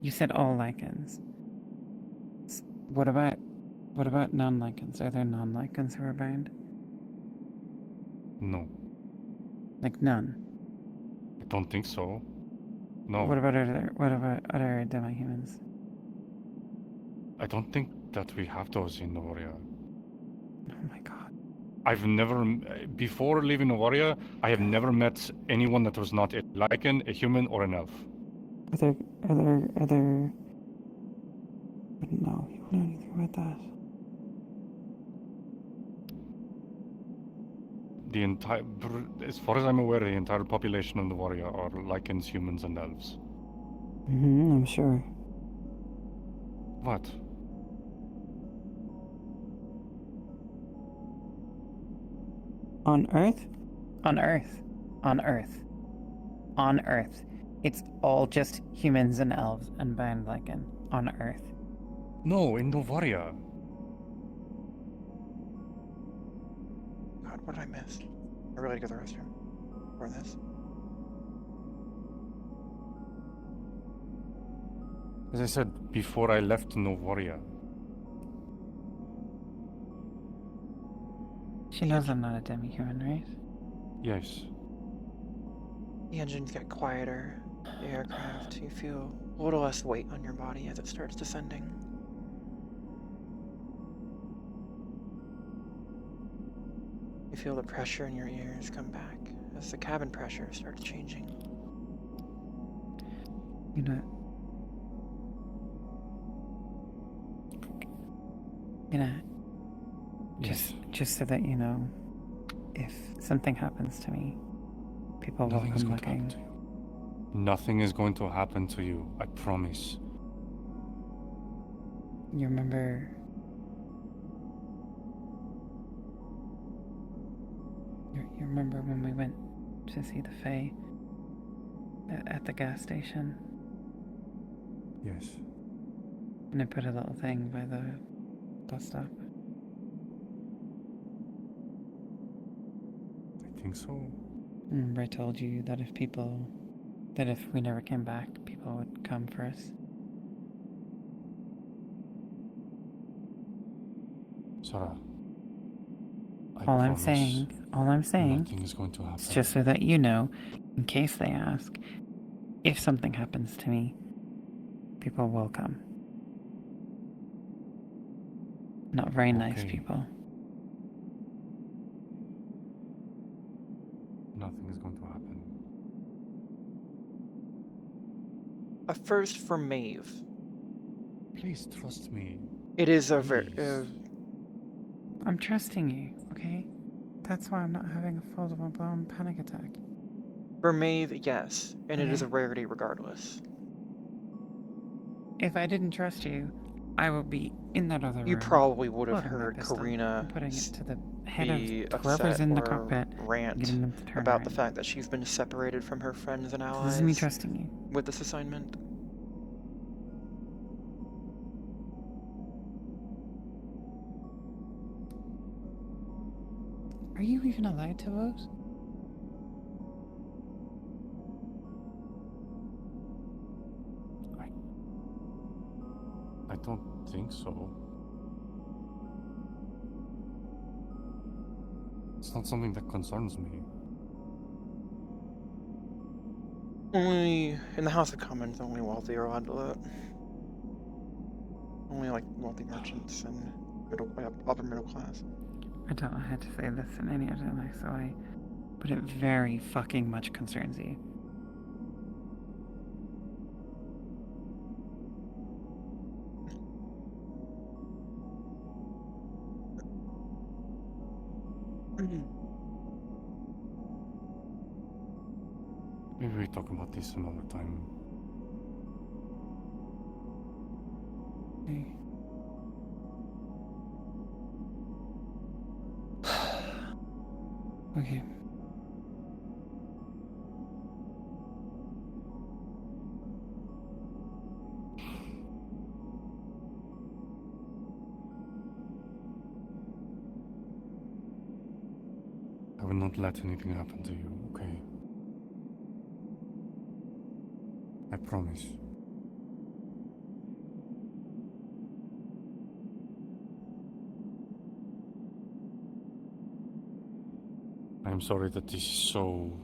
You said all lichens. What about non-lichens? Are there non-lichens who are bound? No. Like none? I don't think so. No. What about other demi-humans? I don't think that we have those in Novaria. Oh my god. I've never, before leaving Novaria, I have never met anyone that was not a lichen, a human, or an elf. Are there I don't know. You wouldn't know anything about that. The entire, as far as I'm aware, the entire population of Novaria are lichens, humans, and elves. I'm sure. What? On Earth? On Earth. On Earth. On Earth. It's all just humans and elves and bound lichen. On Earth. No, in Novaria. God, what did I miss? I really gotta go to the restroom for this. As I said, before I left Novaria. She knows I'm not a demi-human, right? Yes. The engines get quieter. The aircraft, you feel a little less weight on your body as it starts descending. You feel the pressure in your ears come back as the cabin pressure starts changing. You know. Yes. Just so that you know, if something happens to me, people will Nothing is come going to happen looking. to you. Nothing is going to happen to you, I promise. You remember you remember when we went to see the Fae at the gas station? Yes. And I put a little thing by the bus stop. I think so. Remember I told you that if we never came back, people would come for us. Sarah. All I'm saying nothing is going to happen. is just so that you know, in case they ask, if something happens to me, people will come. Not very nice people. Nothing is going to happen. A first for Maeve. Please trust me. It is a very. I'm trusting you, okay? That's why I'm not having a full-blown panic attack. For Maeve, yes, and it is a rarity regardless. If I didn't trust you, I would be in that other room. You probably would have heard Karina putting it to the head be of whoever's in the cockpit, rant getting them to turn about around. the fact that she's been separated from her friends and allies. This is me trusting you. With this assignment. Are you even allowed to vote? I don't think so. It's not something that concerns me. Only in the House of Commons, only wealthy are allowed to vote. Only like wealthy merchants and upper middle class. I don't know how to say this in any other nice way, but it very fucking much concerns you. Maybe we talk about this another time. Okay. I will not let anything happen to you, okay? I promise. I'm sorry that this is so...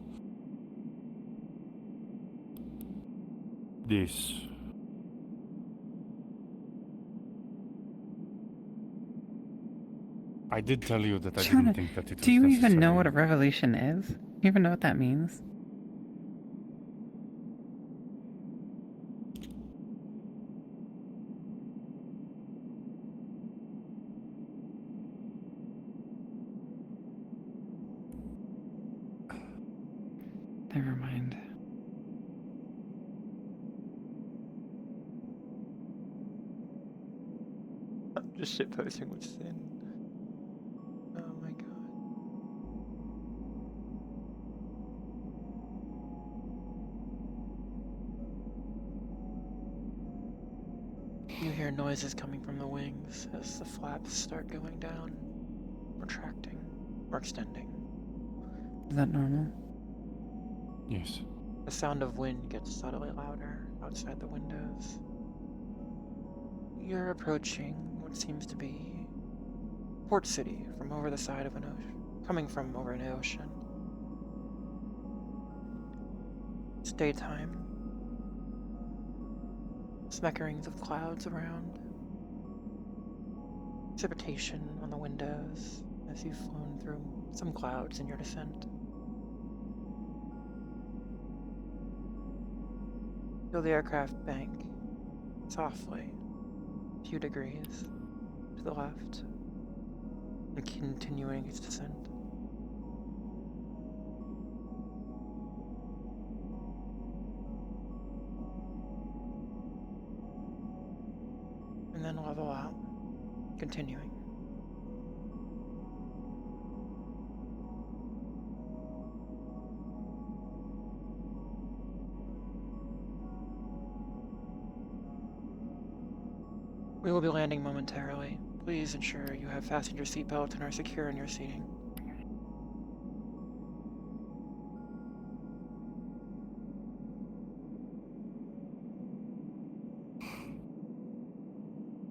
I did tell you that I didn't think that it was Do you even know what a necessary. revolution is? You even know what that means? Never mind. I'm just shitposting with Sin. Oh my god. You hear noises coming from the wings as the flaps start going down, retracting, or extending. Is that normal? Yes. The sound of wind gets subtly louder outside the windows. You're approaching what seems to be Port City from over the side of an ocean, coming from over an ocean. It's daytime. Smackerings of clouds around. Precipitation on the windows as you've flown through some clouds in your descent. Feel the aircraft bank softly, a few degrees to the left, and continuing its descent. And then level out, continuing. We will be landing momentarily. Please ensure you have fastened your seatbelt and are secure in your seating.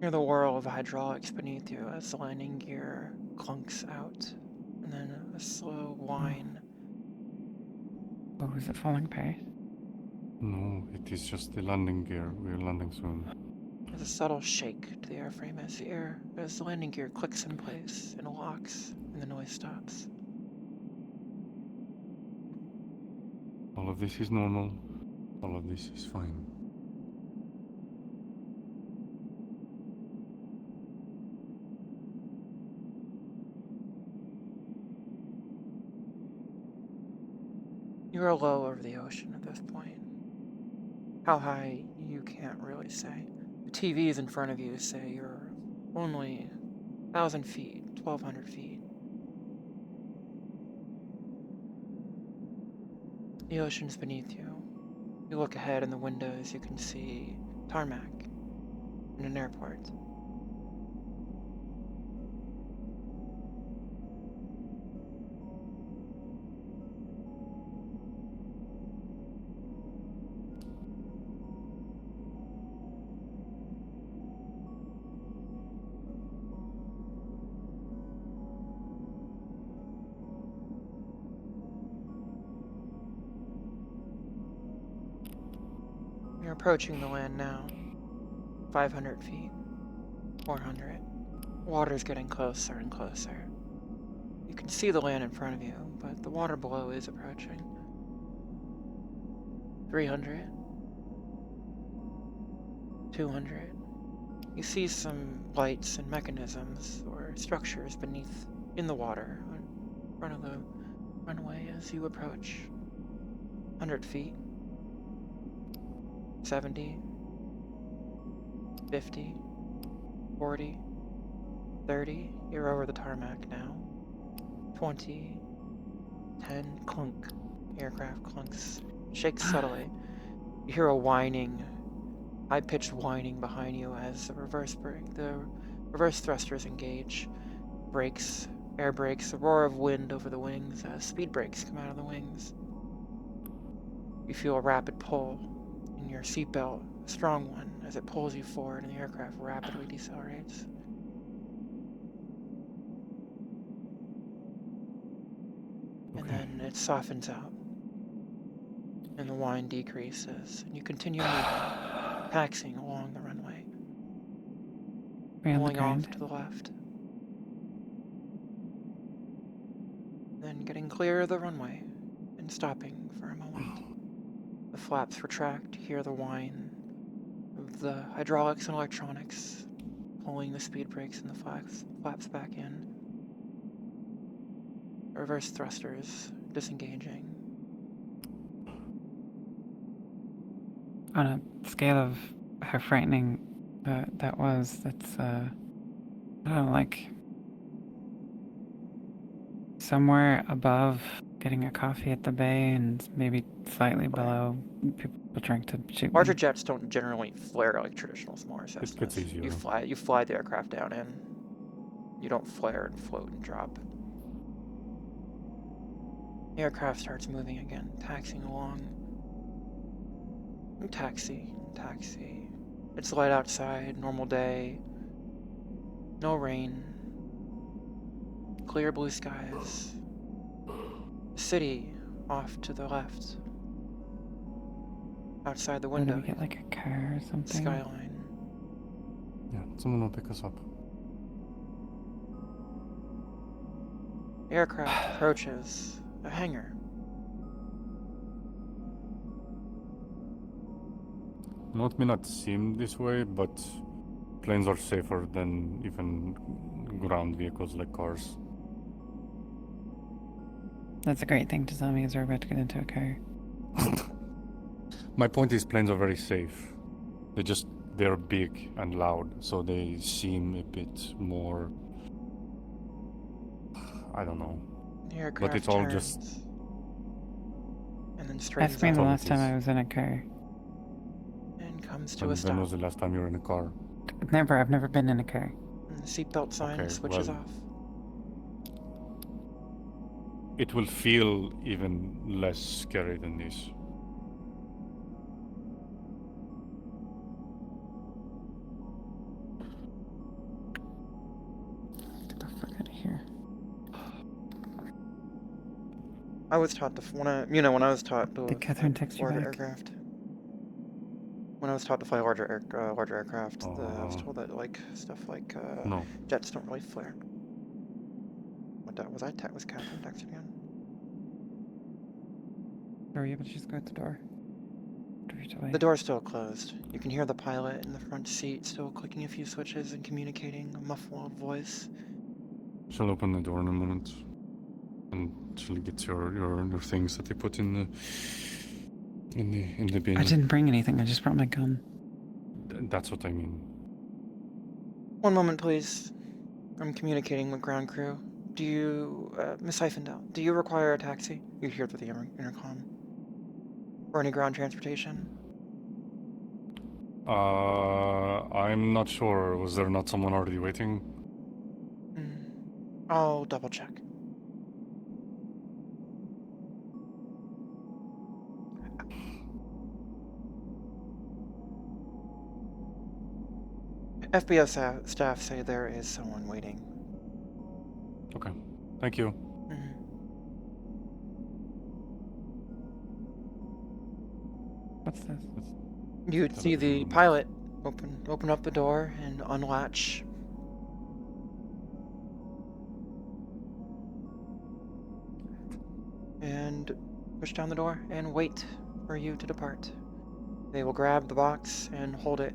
Hear the whirl of hydraulics beneath you as the landing gear clunks out, and then a slow whine. Oh, is it falling apart? No, it is just the landing gear. We're landing soon. There's a subtle shake to the airframe as the landing gear clicks in place and locks, and the noise stops. All of this is normal. All of this is fine. You are low over the ocean at this point. How high, you can't really say. The TVs in front of you say you're only 1,000 feet, 1,200 feet. The ocean's beneath you. You look ahead in the windows, you can see tarmac and an airport. You're approaching the land now. 500 feet, 400. Water's getting closer and closer. You can see the land in front of you, but the water below is approaching. 300. 200. You see some lights and mechanisms or structures beneath in the water in front of the runway as you approach. 100 feet. 70. 50. 40. 30. You're over the tarmac now. 20. 10. Clunk. Aircraft clunks. Shakes subtly. You hear a whining, high-pitched whining behind you as the reverse thrusters engage. Brakes, air brakes, a roar of wind over the wings as speed brakes come out of the wings. You feel a rapid pull in your seatbelt, a strong one, as it pulls you forward and the aircraft rapidly decelerates. and then it softens out, and the whine decreases, and you continue moving, taxiing along the runway, We're on the pulling off ground. to the left, then getting clear of the runway and stopping for a moment. The flaps retract, you hear the whine of the hydraulics and electronics pulling the speed brakes and the flaps back in. Reverse thrusters disengaging. On a scale of how frightening that was, that's I don't know, like somewhere above getting a coffee at the bay and maybe slightly below people trying to shoot Larger me. jets don't generally flare like traditional smaller Cessnas. It gets easier. You fly the aircraft down in. You don't flare and float and drop. The aircraft starts moving again, taxiing along. And taxi. It's light outside, normal day. No rain. Clear blue skies. The city off to the left. Outside the Where do window. we get like a car or something? Skyline. Yeah, someone will pick us up. The aircraft approaches a hangar. You know, it may not seem this way, but planes are safer than even ground vehicles like cars. That's a great thing to tell me as we're about to get into a car. My point is planes are very safe. They're big and loud, so they seem a bit more, I don't know. The aircraft But it's all turns just... and then straightens Ask me the out last time I was in a car. and comes to When a stop. was the last time you were in a car? I've never been in a car. And the seatbelt sign Okay, switches well- off. It will feel even less scary than this. Get the fuck out of here. I was taught when I was taught to Did Catherine text you larger back? aircraft. When I was taught to fly larger aircraft, I was Uh, told that stuff like No. jets don't really flare. Was Catherine texting again? Or were you able to just go out the door? The door's still closed. You can hear the pilot in the front seat still clicking a few switches and communicating a muffled voice. She'll open the door in a moment. And she'll get your things that they put in the bin. I didn't bring anything, I just brought my gun. That's what I mean. One moment, please. I'm communicating with ground crew. Do you, Miss Eifendel, do you require a taxi? You hear through the intercom. Or any ground transportation? I'm not sure. Was there not someone already waiting? I'll double check. FBO staff say there is someone waiting. Okay. Thank you. What's this? You'd see the pilot open up the door and unlatch. And push down the door and wait for you to depart. They will grab the box and hold it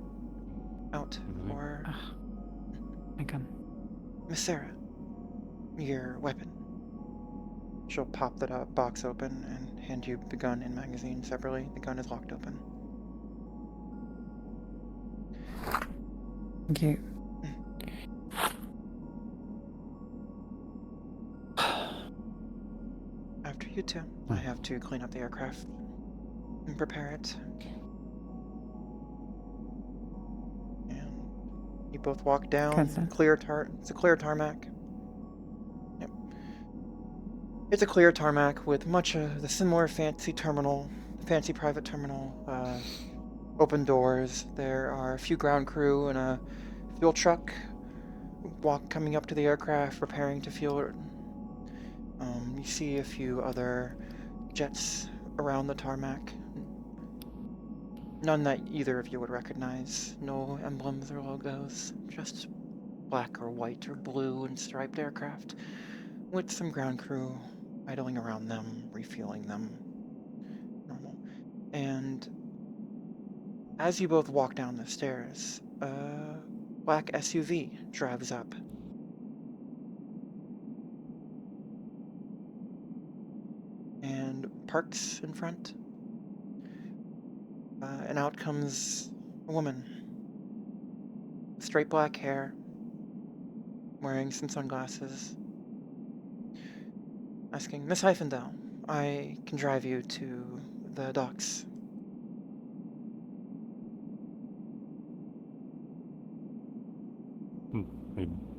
out for My gun. Miss Sarah. Your weapon. She'll pop that box open and hand you the gun and magazine separately. The gun is locked open. Thank you. After you two, I have to clean up the aircraft and prepare it. And you both walk down. It's It's a clear tarmac. Yep. It's a clear tarmac with much of the similar fancy private terminal. Open doors. There are a few ground crew and a fuel truck coming up to the aircraft, preparing to fuel it. You see a few other jets around the tarmac. None that either of you would recognize. No emblems or logos. Just black or white or blue and striped aircraft with some ground crew idling around them, refueling them. Normal. And as you both walk down the stairs, a black SUV drives up. And parks in front. And out comes a woman. Straight black hair, wearing some sunglasses. Asking, Miss Hyfendel, I can drive you to the docks.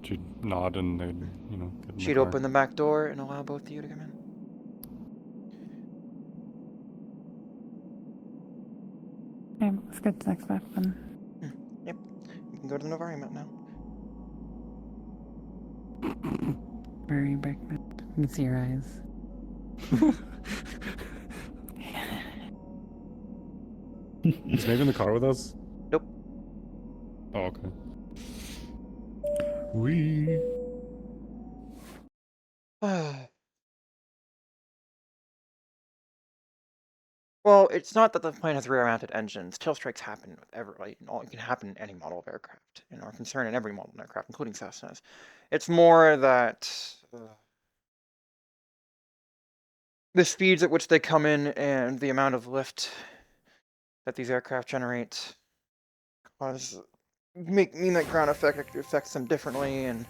She'd nod and they'd, you know, get in the She'd car. open the back door and allow both of you to come in. Okay, let's get to the next step then. Yep, you can go to the Novarium now. Very big. You can see your eyes. Is Nate in the car with us? Nope. Oh, okay. We. Well, it's not that the plane has rear-mounted engines. Tail strikes happen with it can happen in any model of aircraft, and are a concern in every model of aircraft, including Cessnas. It's more that the speeds at which they come in and the amount of lift that these aircraft generate mean that ground effect affects them differently, and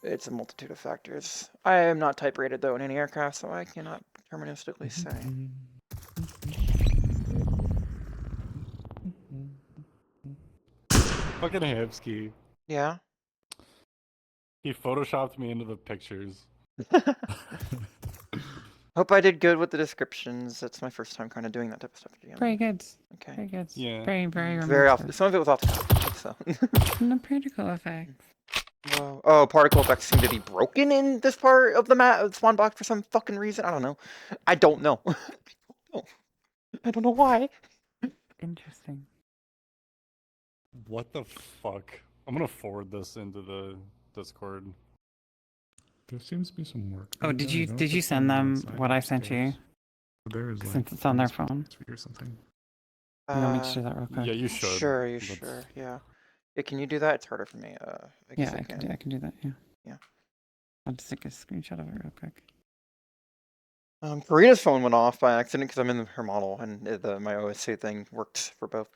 it's a multitude of factors. I am not type rated though in any aircraft, so I cannot deterministically say. Fucking Hamsky. Yeah. He photoshopped me into the pictures. Hope I did good with the descriptions. That's my first time kind of doing that type of stuff again. Very good. Okay. Very good. Yeah. Very, very Very often. romantic. Some of it was off the cuff, so. No particle effects. Whoa. Oh, particle effects seem to be broken in this part of the spawn box for some fucking reason. I don't know. I don't know. I don't know why. Interesting. What the fuck? I'm gonna forward this into the Discord. There seems to be some work. Oh, did you send them what I sent you? There is like Since it's on their phone. or something. You want me to do that real quick? Yeah, you should. Sure, you That's- sure. Yeah. Yeah, can you do that? It's harder for me. I guess Yeah, I can do that. Yeah. Yeah. I'll just take a screenshot of it real quick. Karina's phone went off by accident because I'm in her model, and my OSC thing worked for both.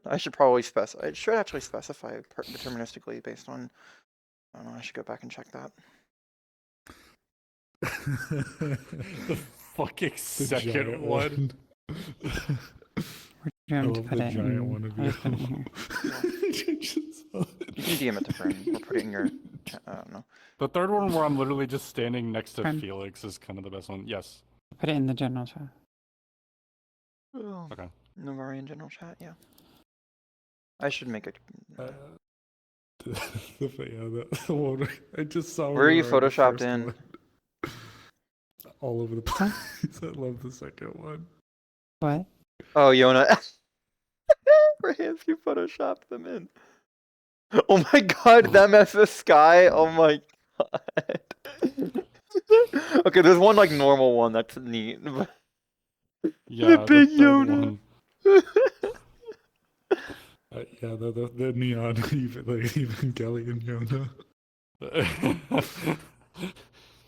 I should probably specify. It should actually specify deterministically based on. I don't know. I should go back and check that. The fucking second giant one. Where do you I want me to love put the it? giant one of I'll just put it in here. You can DM it to Fern or put it in your. I don't know. The third one where I'm literally just standing next to Friend. Felix is kind of the best one. Yes. Put it in the general chat. Oh. Okay. Novarian general chat, yeah. I should make it. The one I just saw. Where are you the photoshopped first in? one. All over the place. I love the second one. What? Oh, Yona. For hands, you photoshopped them in. Oh my god, that mess of sky. Oh my god. Okay, there's one like normal one that's neat. Yeah. big the third Yoda. one. Yeah, the neon Evangelion Yona.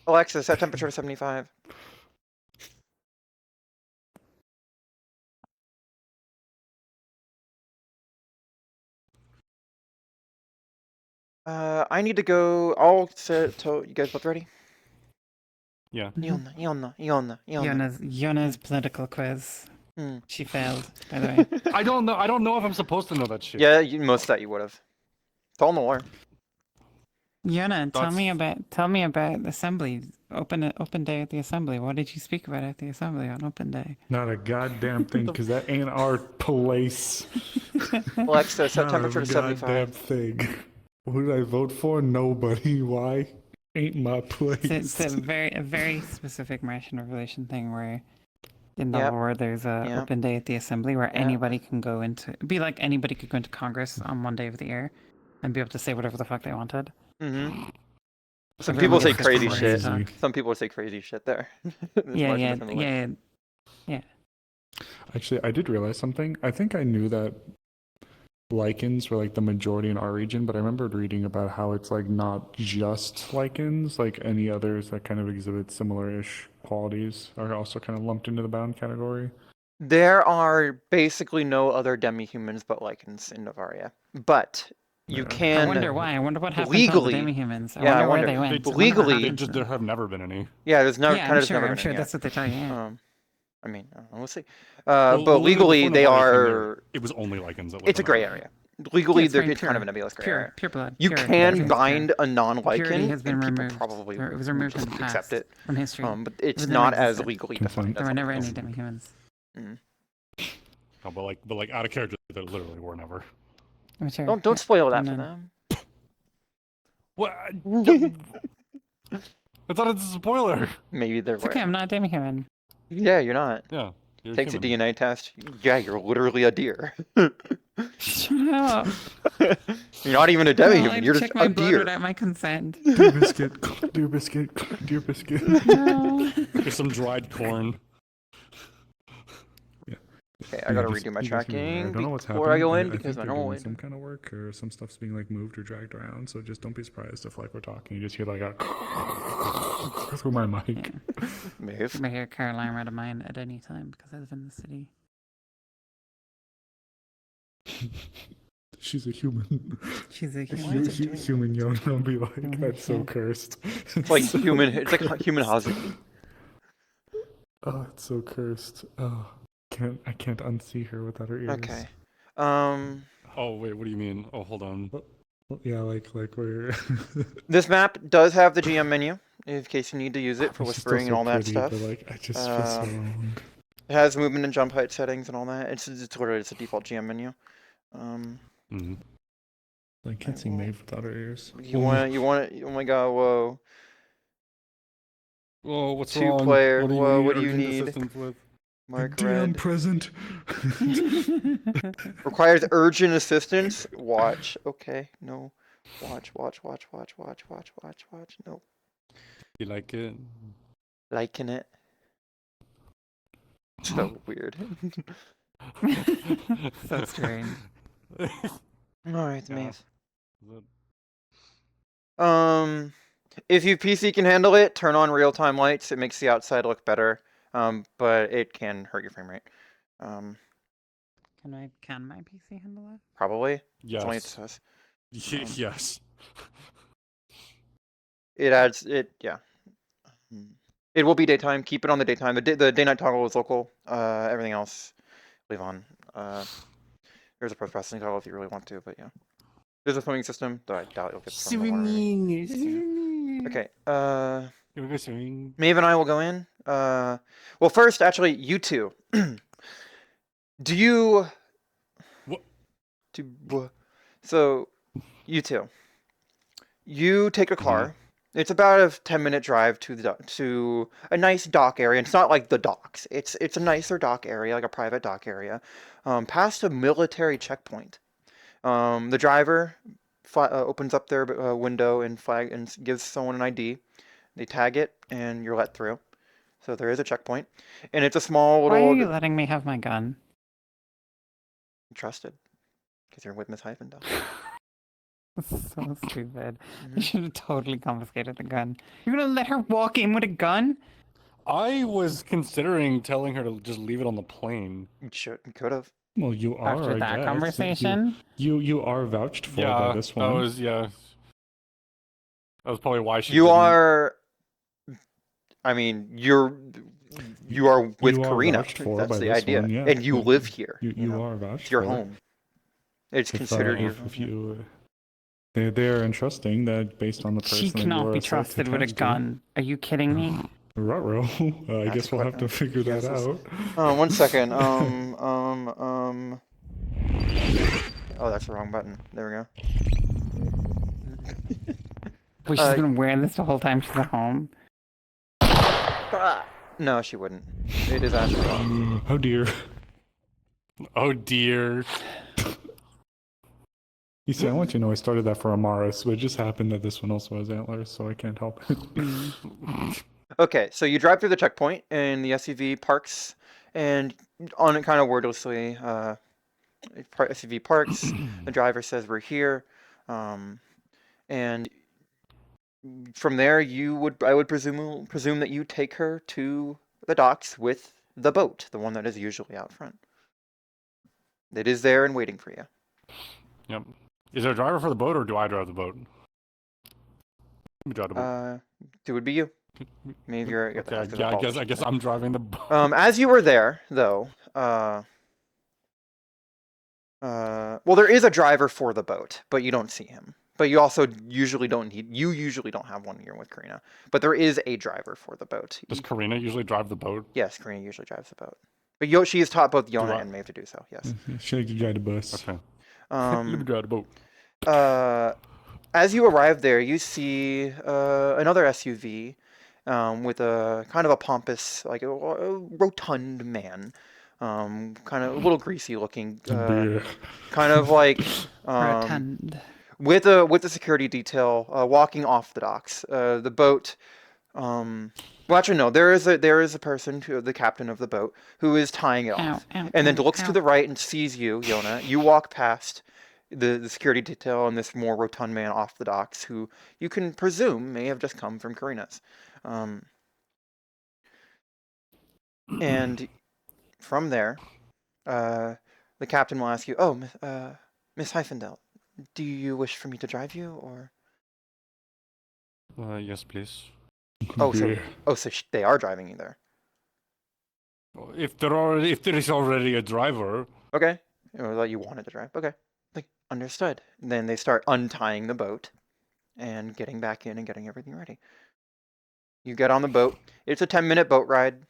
Alexa, set temperature to 75. I need to go. I'll set. You guys both ready? Yeah. Yona. Yona's political quiz. Hmm. She failed, by the way. I don't know. I don't know if I'm supposed to know that shit. Yeah, most of that you would have. It's all in the war. Yona, tell That's- me about assembly. Open day at the assembly. What did you speak about at the assembly on open day? Not a goddamn thing, because that ain't our place. Alexa, set Not temperature a to goddamn 75. thing. Who did I vote for? Nobody. Why? Ain't my place. It's a very specific Martian Revolution thing where in the Yep. war there's a Yep. open day at the assembly where Yep. anybody can go into be like anybody could go into Congress on one day of the year and be able to say whatever the fuck they wanted. Mm-hmm. Some Everyone people say gets this crazy from shit. Talk. Some people say crazy shit there. This Yeah, Martian yeah, Revolution. yeah. Actually, I did realize something. I think I knew that lichens were like the majority in our region, but I remembered reading about how it's like not just lichens, like any others that kind of exhibit similar-ish qualities are also kind of lumped into the bound category. There are basically no other demi-humans but lichens in Novaria. But you Yeah. can... I wonder why. I wonder what happened to all the legally- demi-humans. I yeah, I wonder where wonder. they went. I wonder what Legally- happened to There them. have never been any. Yeah, there's never Yeah, kind of I'm never sure. I'm been sure any, that's what they tell you. Yeah. I mean, I don't know, we'll see. Well, but legally, before they Novaria came are... there, it was only lichens that lived It's a on gray Earth. area. Legally, it's it's very kind of a pure. nebulous gray area. Pure blood. You pure. can Everything's bind pure. a non-lichen, Purity has been and people removed. probably Or it was removed in the past accept it. from history. But it's was never not as existed. legally Consent. defined. There were as never any lichens. demi-humans. No, but like out of character, there literally were never. I'm sure. Don't spoil that And for then- them. What? I thought it's a spoiler. Maybe they're It's okay, I'm not a demi-human. Yeah, you're not. Yeah. You're Takes a human. DNA test. Yeah, you're literally a deer. Shut up. You're not even a Well, demi-human. I'd You're check just my a blood deer. without my consent. Deer biscuit, deer biscuit, deer biscuit. No. There's some dried corn. Okay, I gotta just- redo my you just be aware. tracking I don't know what's before I go in happening. because think my they're normal doing some way. kind of work or some stuff's being like moved or dragged around. So just don't be surprised if like we're talking, you just hear like a through my mic. Yeah. Move. You may hear Caroline out of mine at any time because I live in the city. She's a human. She's a Why human. is it doing that? Human young. I'll be like, Human that's so young. cursed. It's like human. It's like human housing. Oh, it's so cursed. Oh, I can't unsee her without her ears. Okay. Oh wait, what do you mean? Oh, hold on. Well, yeah, like we're. This map does have the GM menu in case you need to use it for She's still whispering and so all that pretty, stuff. But like, I just feel so Um, wrong. It has movement and jump height settings and all that. It's literally a default GM menu. Mhm. I can't see Maeve without her ears. You want it? Oh my god! Whoa. Oh, what's Two wrong? player, whoa, what do you urgent need? assistance with? Mark DM red. present. Requires urgent assistance. Watch. Okay. No. Watch. No. You like it? Liking it. So weird. So strange. Alright, Yeah. Maeve. Is it- If your PC can handle it, turn on real-time lights. It makes the outside look better. But it can hurt your frame rate. Can my PC handle it? Probably. That's all it Yes. says. Yes. It adds it. Yeah. It will be daytime. Keep it on the daytime. The day-night toggle is local. Everything else, leave on. There's a post-processing toggle if you really want to, but yeah. There's a swimming system, though I doubt you'll get from the water. Okay. You wanna go swimming? Maeve and I will go in. Well, first, actually, you two. Do you? What? So, you two. You take a car. It's about a 10-minute drive to a nice dock area. It's not like the docks. It's a nicer dock area, like a private dock area, past a military checkpoint. The driver opens up their window and gives someone an ID. They tag it, and you're let through. So there is a checkpoint, and it's a small Why are you little. letting me have my gun? Trusted, because you're with Miss Hyphendale. So stupid. You should have totally confiscated the gun. You're gonna let her walk in with a gun? I was considering telling her to just leave it on the plane. You could have. Well, you are. After I that guess. conversation? You are vouched for by this one. That was That was probably why she. You didn't- are. I mean, you are with You are Karina. vouched for That's by the this idea, one, yeah. and you live here. You know? are vouched It's your for. home. It's If, considered your. if you. They are entrusting that based on the person. She that you cannot are be attached trusted with a to. gun. Are you kidding me? Ruh-roh. I That's guess we'll have to figure that yes, out. 1 second. Oh, that's the wrong button. There we go. Was she been wearing this the whole time she's at home? No, she wouldn't. It is actually. Oh dear. Oh dear. You see, I want you to know I started that for Amaris, but it just happened that this one also has antlers, so I can't help it. Okay, so you drive through the checkpoint, and the SUV parks, and on it kind of wordlessly, SUV parks. The driver says we're here, and from there I would presume that you take her to the docks with the boat, the one that is usually out front. It is there and waiting for you. Yep. Is there a driver for the boat, or do I drive the boat? Let me drive the boat. It would be you. Maybe you're Okay, after the yeah, call. I guess I'm driving the boat. As you were there, though, well, there is a driver for the boat, but you don't see him. But you also usually don't have one here with Karina. But there is a driver for the boat. Does Karina usually drive the boat? Yes, Karina usually drives the boat. But she has taught both Yona and Maeve to do so, yes. She likes to drive the bus. Okay. Let me drive the boat. As you arrive there, you see another SUV with a kind of a pompous, like a rotund man, kind of a little greasy looking, kind of like Rotund. with a security detail walking off the docks. The boat. Well, actually, no. There is a person, the captain of the boat, who is tying it off, and then looks to the right and sees you, Yona. You walk past the security detail and this more rotund man off the docks, who you can presume may have just come from Karina's. And from there, the captain will ask you, "Oh, Miss Hyfendel, do you wish for me to drive you, or?" Yes, please. So they are driving you there. If there is already a driver. Okay. That you wanted to drive. Okay. Like, understood. And then they start untying the boat and getting back in and getting everything ready. You get on the boat. It's a 10-minute boat ride.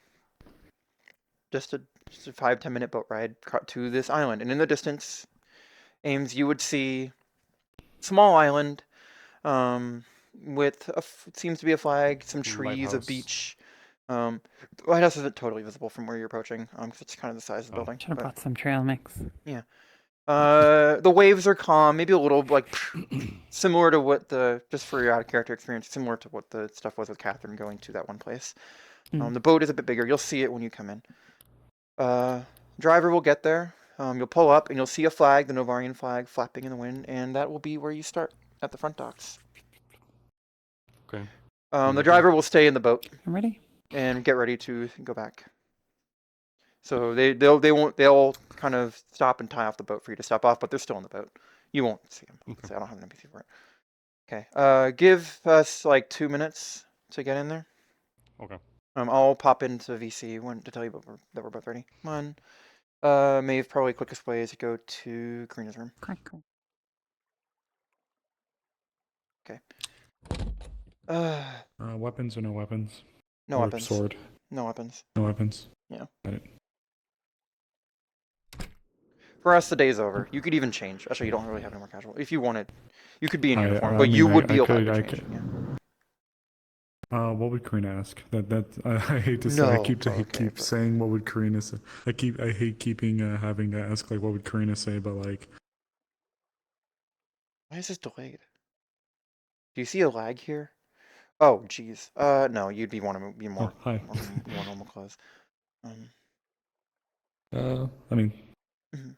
Just a 5-10 minute boat ride to this island. And in the distance, Ames, you would see small island with it seems to be a flag, some trees, a beach. The lighthouse isn't totally visible from where you're approaching, because it's kind of the size of the building. Should have brought some trail mix. Yeah. The waves are calm, maybe a little like similar to what just for your out of character experience, similar to what the stuff was with Catherine going to that one place. The boat is a bit bigger. You'll see it when you come in. Driver will get there. You'll pull up and you'll see a flag, the Novarian flag, flapping in the wind, and that will be where you start at the front docks. Okay. The driver will stay in the boat. I'm ready. And get ready to go back. So they'll kind of stop and tie off the boat for you to stop off, but they're still in the boat. You won't see them. I don't have an NPC for it. Okay. Give us like 2 minutes to get in there. Okay. I'll pop into VC to tell you that we're both ready. Come on. Maeve, probably quickest way is to go to Karina's room. Cool. Okay. Weapons or no weapons? No or weapons. Sword. No weapons. No weapons. Yeah. Got it. For us, the day's over. You could even change. Actually, you don't really have any more casual. If you wanted, you could be in uniform, but you would be allowed to change. Yeah. What would Karina ask? I hate to say. I keep saying what would Karina say. I hate keeping having to ask like what would Karina say, but like. Why is this delayed? Do you see a lag here? Oh, jeez. No, you'd want to be more. Hi. More normal clothes. I mean. Mm-hmm.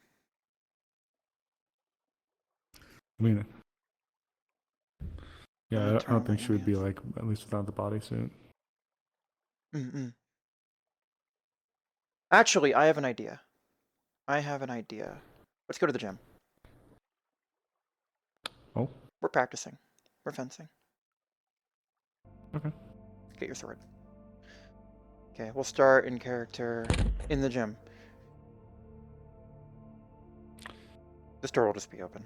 Yeah, I don't think she would be like, at least without the bodysuit. Actually, I have an idea. Let's go to the gym. Oh? We're practicing. We're fencing. Okay. Get your sword. Okay, we'll start in character in the gym. This door will just be open.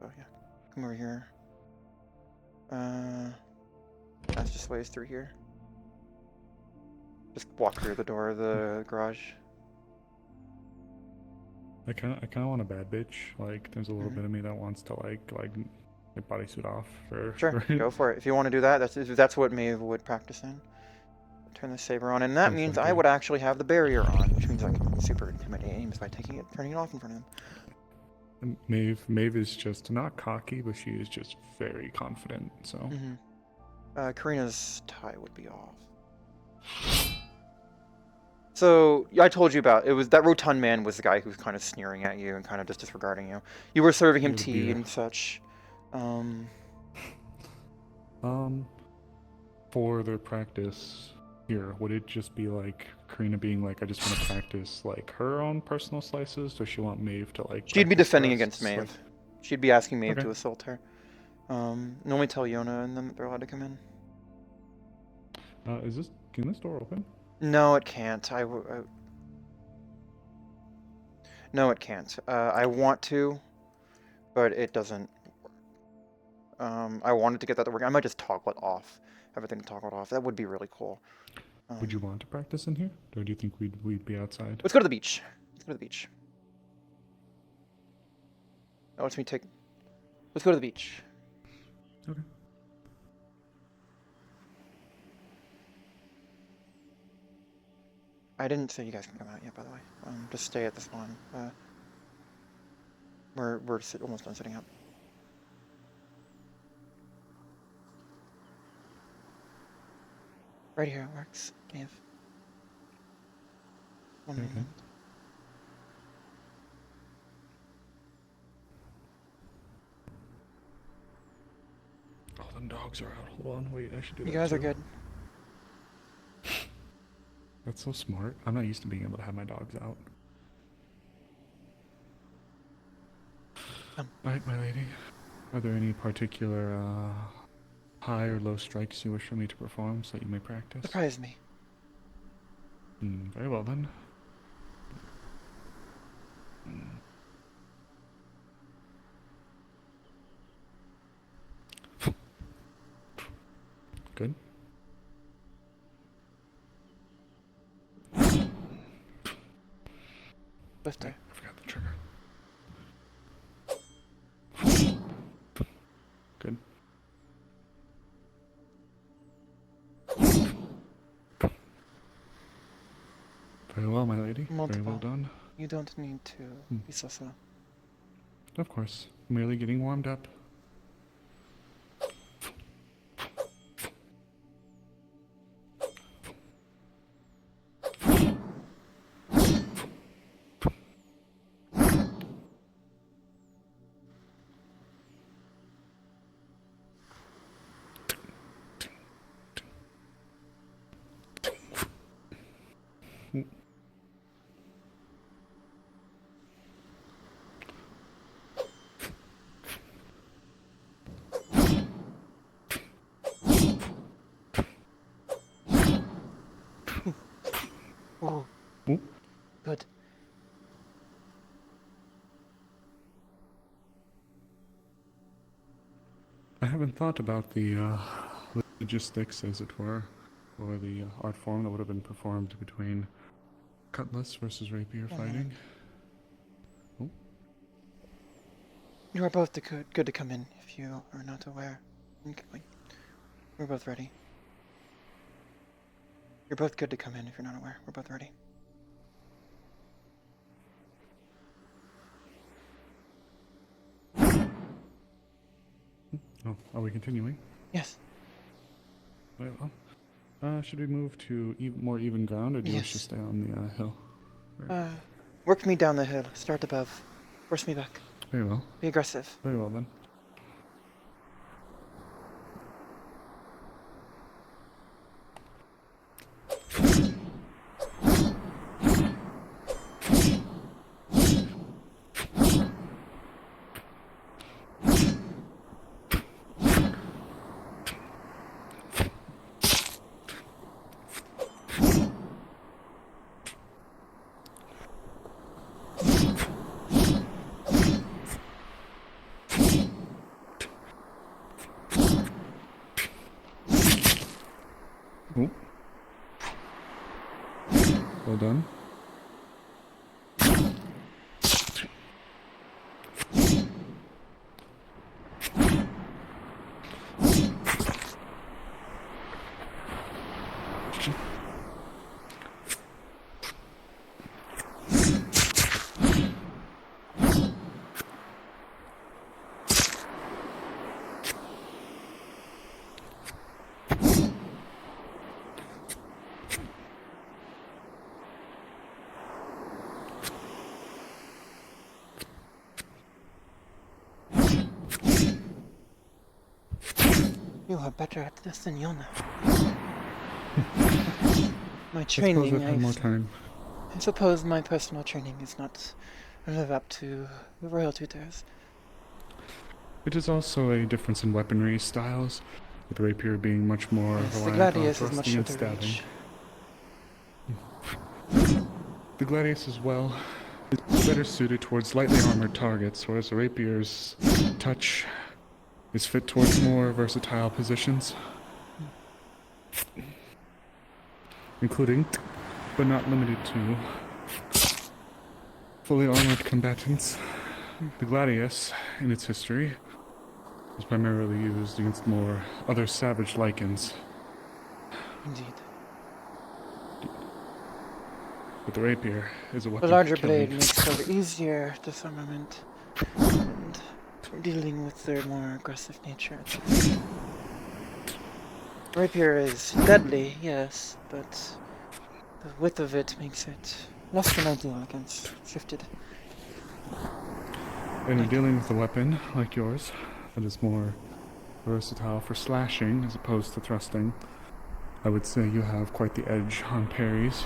Oh yeah. Come over here. That's just ways through here. Just walk through the door of the garage. I kind of want a bad bitch. Like, there's a little bit of me that wants to like my bodysuit off for. Sure, go for it. If you want to do that, that's what Maeve would practice in. Turn the saber on, and that Sounds means like I it. would actually have the barrier on, which means I can super intimidate aims by turning it off in front of him. And Maeve is just not cocky, but she is just very confident. So Karina's tie would be off. So I told you about it. Was that rotund man was the guy who was kind of sneering at you and kind of just disregarding you. You were serving him Yeah, the tea beer. and such. For their practice here, would it just be like Karina being like, I just want to practice like her own personal slices? Does she want Maeve to like? She'd be practice defending thrusts? against Maeve. Like, She'd be asking Maeve Okay. to assault her. Normally tell Yona and them that they're allowed to come in. can this door open? No, it can't. No, it can't. I want to, but it doesn't. I wanted to get that to work. I might just toggle it off. Everything toggled off. That would be really cool. Would you want to practice in here, or do you think we'd be outside? Let's go to the beach. Let's go to the beach. That lets me take. Let's go to the beach. Okay. I didn't say you guys can come out yet, by the way. Just stay at the spawn. We're almost done setting up. Right here it works, Maeve. One Okay. moment. Oh, them dogs are out. Hold on, wait, I should do that. You guys are too. good. That's so smart. I'm not used to being able to have my dogs out. Alright, my lady. Are there any particular high or low strikes you wish for me to perform so that you may practice? Surprise me. Very well then. Good. Lift her. I forgot the trigger. Good. Very well, my lady. Very Multiple. well done. You don't need to be so slow. Of course. Merely getting warmed up. Oh, Ooh. good. I haven't thought about the logistics, as it were, or the art form that would have been performed between cutlass versus rapier fighting. Oh, You are both good to come in if you are not aware. Okay. We're both ready. You're both good to come in if you're not aware. We're both ready. oh, are we continuing? Yes. Very well. Should we move to more even ground, or do you wish to Yes. stay on the hill? Work me down the hill. Start above. Force me back. Very well. Be aggressive. Very well then. Oh. Well done. You are better at this than Yona. My I suppose training, I've had more time. I suppose my personal training is not live up to the royal tutors. It is also a difference in weaponry styles, with the rapier being much more Yes, the reliant on gladius is much thrusting and shorter stabbing. reach. The gladius as well is better suited towards lightly armored targets, whereas the rapier's touch is fit towards more versatile positions, including, but not limited to, fully armored combatants. The gladius, in its history, was primarily used against more other savage lichens, Indeed. but the rapier is a The weapon larger for killing. blade makes for easier disarmament and dealing with their more aggressive nature. Rapier is deadly, yes, but the width of it makes it less than ideal against shifted. And in dealing with a weapon like yours, that is more versatile for slashing as opposed to thrusting, I would say you have quite the edge on parries,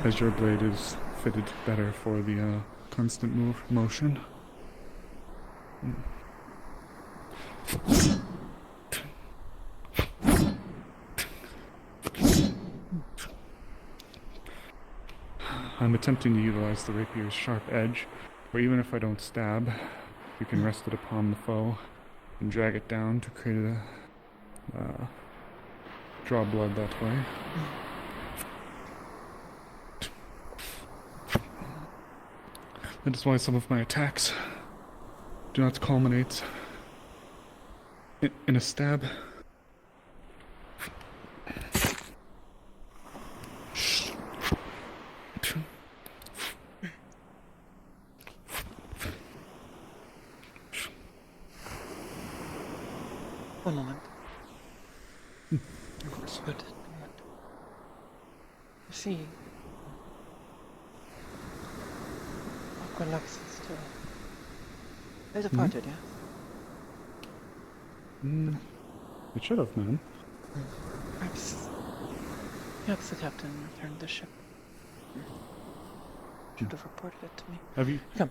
as your blade is fitted better for the constant motion. I'm attempting to utilize the rapier's sharp edge, where even if I don't stab, you can rest it upon the foe and drag it down to create a draw blood that way. That is why some of my attacks do not culminate in a stab. One moment. Of course. Good. Moment. You see, Aqualux is still. They departed, yeah? It should have, man. Perhaps the captain returned the ship. Should have reported it to me. Have you? Come.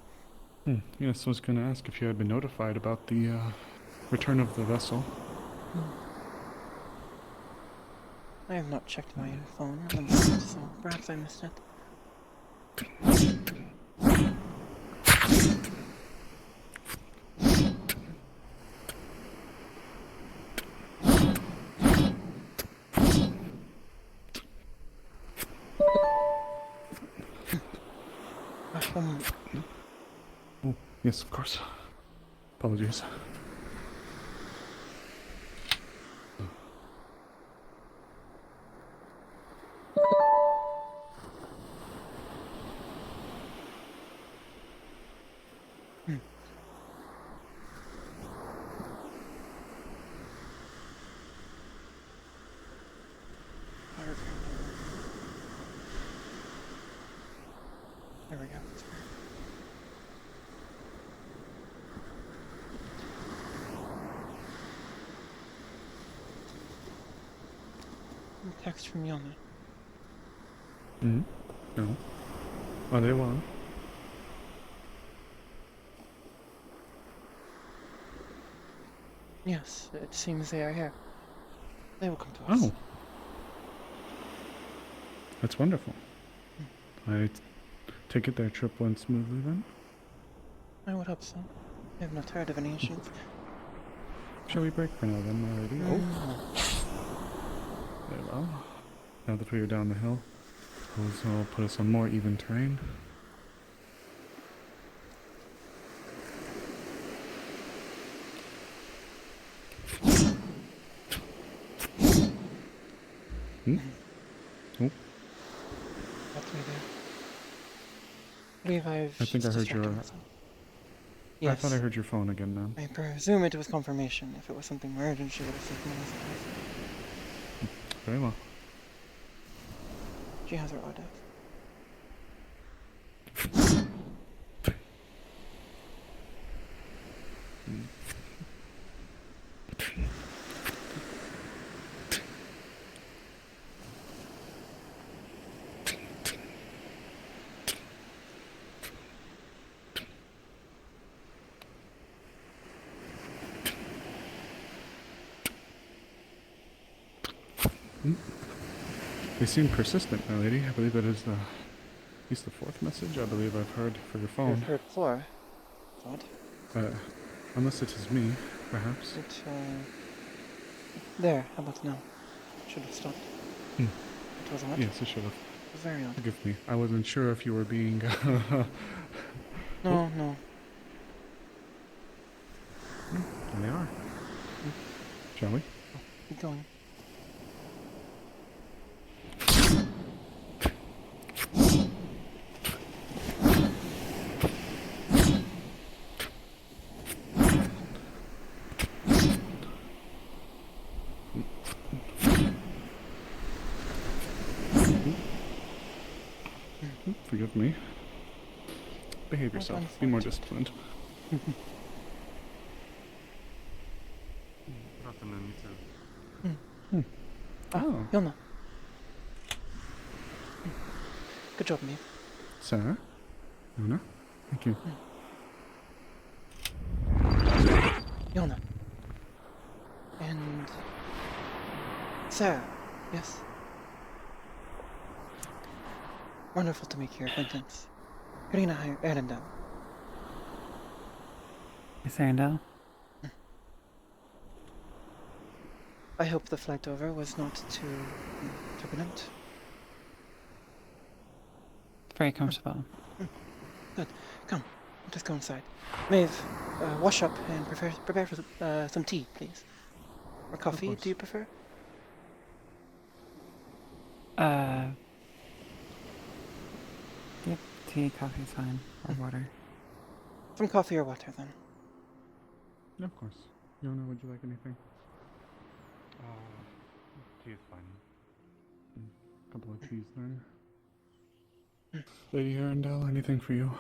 Yes, I was going to ask if you had been notified about the return of the vessel. I have not checked my phone or the moment, so perhaps I missed it. Oh, yes, of course. Apologies. There we go. Text from Yona. No. Are they well? Yes, it seems they are here. They will come to us. Oh. That's wonderful. I take it their trip went smoothly then? I would hope so. I have not heard of any issues. Shall we break for now then, my lady? Very well. Now that we are down the hill, those will put us on more even terrain. Oh, That's me there. I believe I've I think I heard distracted your... myself. Yes. I thought I heard your phone again, ma'am. I presume it was confirmation. If it was something urgent, she would have sent me a message. Very well. She has her orders. They seem persistent, my lady. I believe that is at least the fourth message I believe I've heard for your phone. I've heard 4. Thought. Unless it is me, perhaps. There, how about now? Should have stopped. Hmm. It was odd. Yes, it should have. It was very odd. Forgive me. I wasn't sure if you were being... No, no. There they are. Shall we? Keep going. Forgive me. Behave yourself. Be more disciplined. Oh. Yona. Good job, Maeve. Sarah? Luna? Thank you. Yona. And... Sarah. Yes? Wonderful to make your acquaintance. Karina Arindel. Miss Arindel? I hope the flight over was not too turbulent. Very comfortable. Good. Come, let us go inside. Maeve, wash up and prepare for some tea, please. Or coffee, do you prefer? Yep, tea, coffee is fine. Or water. Some coffee or water, then. Of course. Yona, would you like anything? Tea is fine. A couple of teas then. Lady Arindel, anything for you?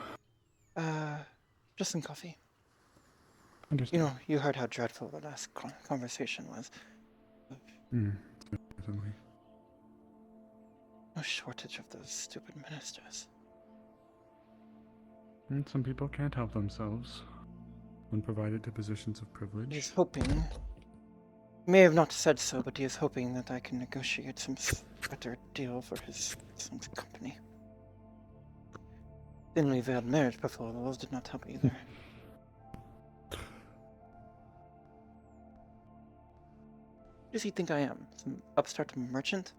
Just some coffee. Understand. You know, you heard how dreadful the last conversation was. Certainly. No shortage of those stupid ministers. And some people can't help themselves when provided to positions of privilege. He's hoping... May have not said so, but he is hoping that I can negotiate some better deal for his son's company. Thinly veiled marriage proposals did not help either. Does he think I am? Some upstart merchant?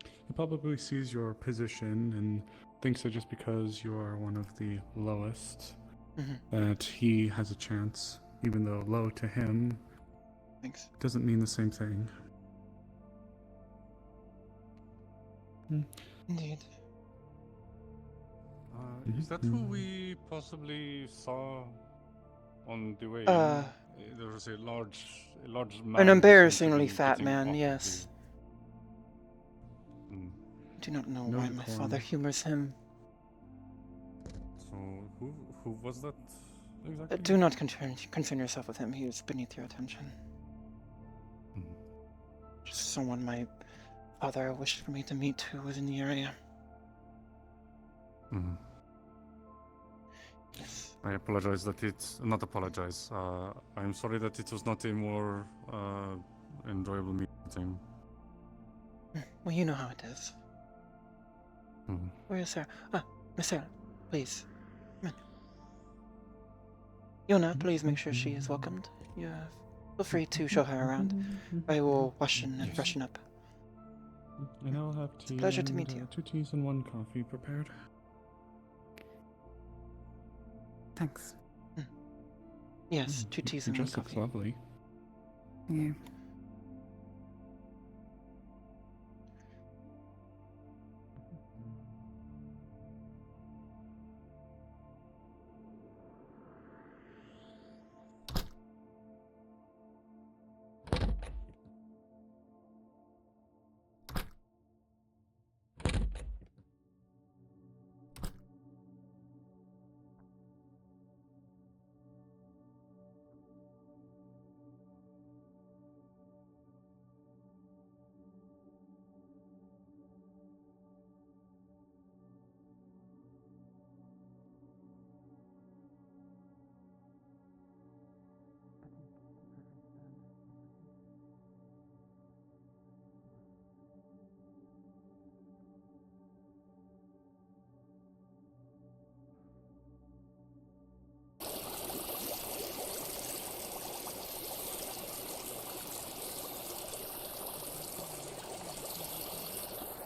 He probably sees your position and thinks that just because you are one of the lowest, that he has a chance, even though low to him Thanks. doesn't mean the same thing. Indeed. Is that who we possibly saw on the way in? There was a large man. An embarrassingly fat sitting man, opposite yes. you. I do not know No why my decorum. father humors him. So who was that exactly? Do not concern yourself with him. He is beneath your attention. Just someone my father wished for me to meet who was in the area. Yes. I apologize that it's not apologize. I'm sorry that it was not a more enjoyable meeting. Well, you know how it is. Where is Sarah? Miss Sarah, please. Come in. Yona, please make sure she is welcomed. Feel free to show her around. I will wash and freshen up. And I'll have tea. Pleasure to meet you. 2 teas and 1 coffee prepared. Thanks. Yes, 2 teas and 1 Dress looks coffee. lovely. Yeah.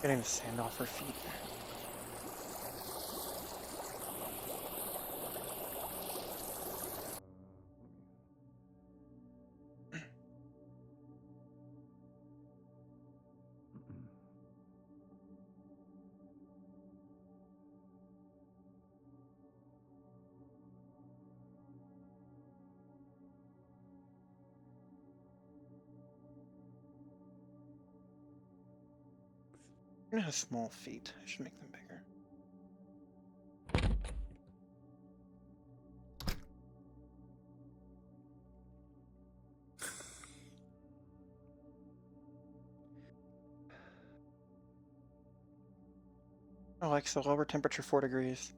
Getting the sand off her feet. It has small feet. I should make them bigger. Oh, like so lower temperature 4 degrees.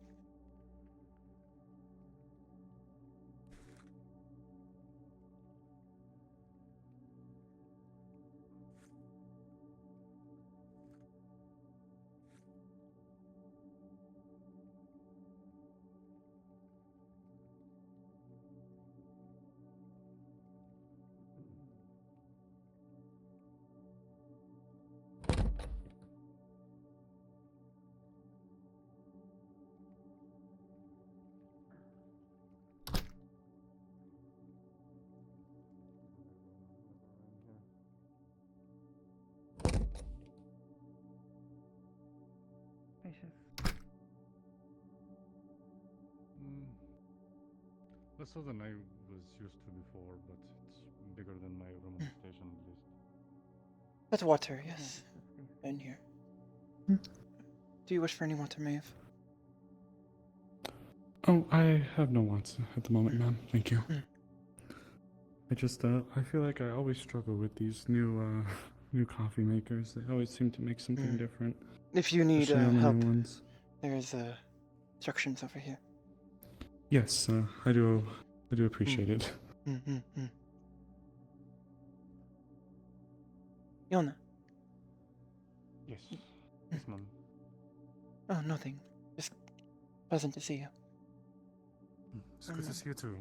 Less so than I was used to before, but it's bigger than my room on station at least. That's water, yes. In here. Do you wish for any water, Maeve? Oh, I have no wants at the moment, ma'am. Thank you. I just, I feel like I always struggle with these new, new coffee makers. They always seem to make something different. If you need Especially on the help, new ones. there's instructions over here. Yes, I do appreciate it. Yona. Yes. Yes, ma'am. Oh, nothing. Just pleasant to see you. It's good to see you too.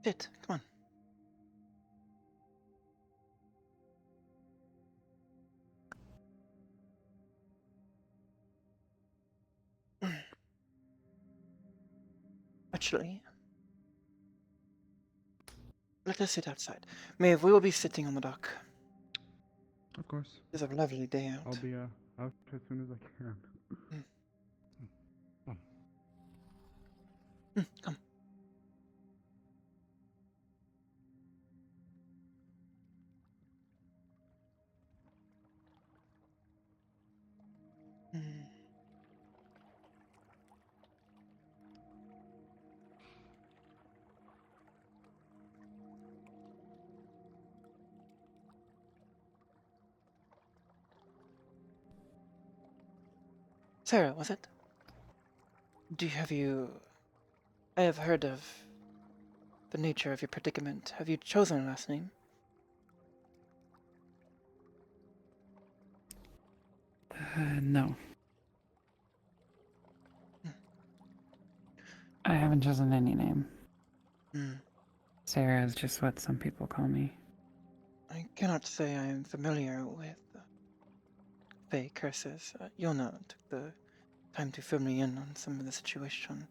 Sit, come on. Actually, let us sit outside. Maeve, we will be sitting on the dock. Of course. It's a lovely day out. I'll be out as soon as I can. Come. Sarah, was it? I have heard of the nature of your predicament. Have you chosen a last name? No. I haven't chosen any name. Sarah is just what some people call me. I cannot say I am familiar with Fae curses. Yona took the time to fill me in on some of the situation.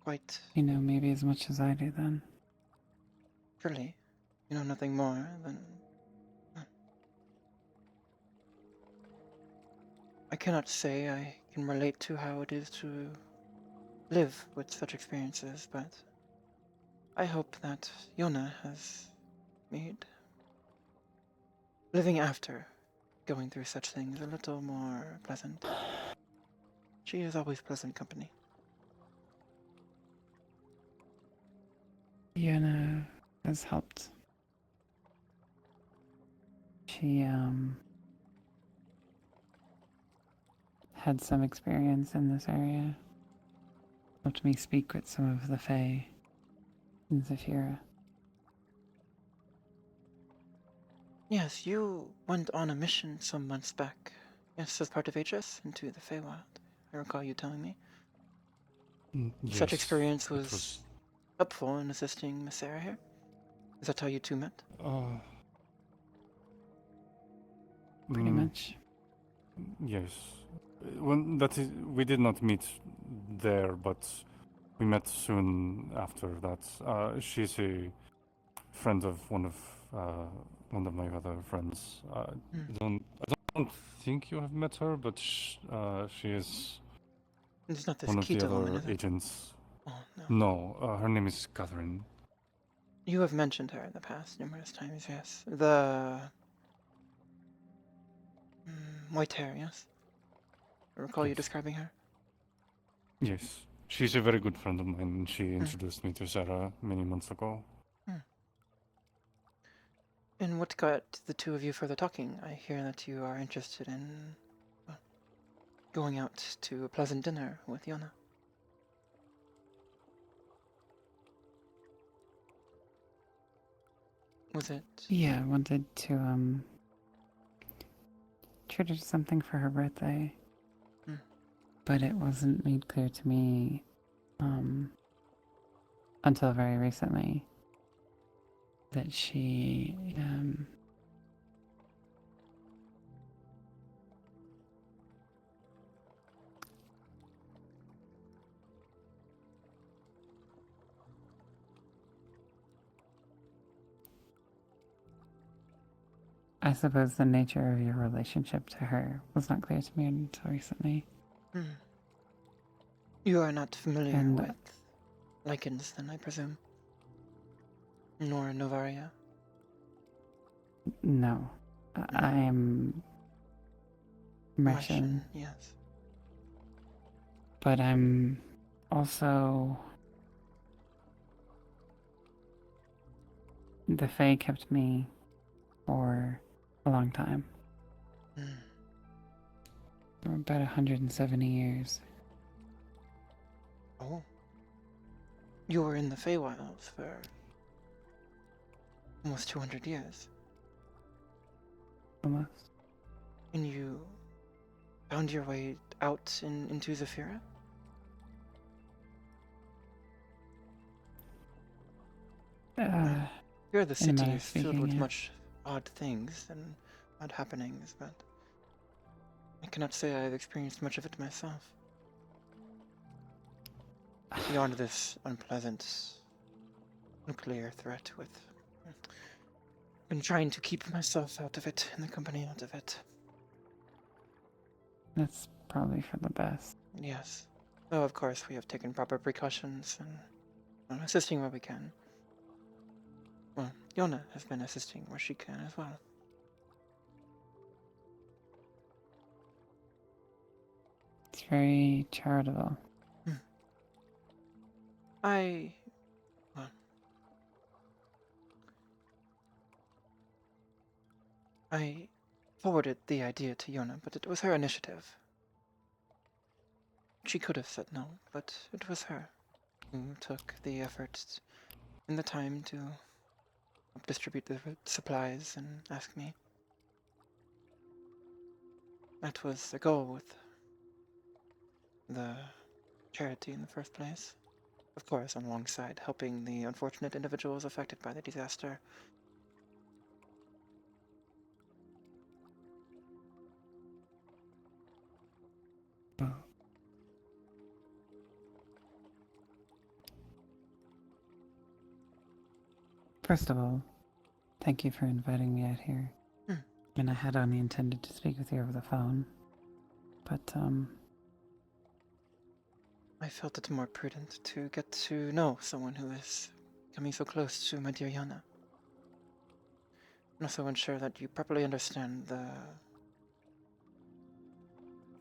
Quite. You know maybe as much as I do then. Surely, you know nothing more than... I cannot say I can relate to how it is to live with such experiences, but I hope that Yona has made living after going through such things a little more pleasant. She is always pleasant company. Yuna has helped. She had some experience in this area. let me speak with some of the Fae in Zephyra. Yes, you went on a mission some months back. Yes, as part of HS into the Feywild. I recall you telling me. Yes, Such experience it was helpful in assisting Miss Sarah here. Is that how you two met? Pretty much. Yes. We did not meet there, but we met soon after that. She's a friend of one of my other friends. I don't think you have met her, but she is It's not this one of the Keto woman, other is it? agents. Oh, no. No, her name is Katherine. You have mentioned her in the past numerous times, yes. The white hair, yes? I recall you Yes. describing her. Yes. She's a very good friend of mine. She introduced me to Sarah many months ago. And what got the two of you further talking? I hear that you are interested in going out to a pleasant dinner with Yona. Was it? Yeah, I wanted to treat her to something for her birthday. But it wasn't made clear to me until very recently that she I suppose the nature of your relationship to her was not clear to me until recently. You are not familiar And with lichens, then, I presume? Nor Novaria? no, I am Martian, yes. but I'm also the Fae kept me for a long time. For about 170 years. Oh. You were in the Feywilds for almost 200 years. Almost. And you found your way out into Zephyra? Here the city is filled with much odd things and odd happenings, but I cannot say I've experienced much of it myself. Beyond this unpleasant nuclear threat with... been trying to keep myself out of it and the company out of it. That's probably for the best. Yes. Though, of course, we have taken proper precautions and assisting where we can. Well, Yona has been assisting where she can as well. It's very charitable. I forwarded the idea to Yona, but it was her initiative. She could have said no, but it was her who took the effort and the time to distribute the supplies and ask me. That was the goal with the charity in the first place. Of course, alongside helping the unfortunate individuals affected by the disaster. First of all, thank you for inviting me out here. And I had only intended to speak with you over the phone. But, I felt it more prudent to get to know someone who is coming so close to my dear Yana. And also ensure that you properly understand the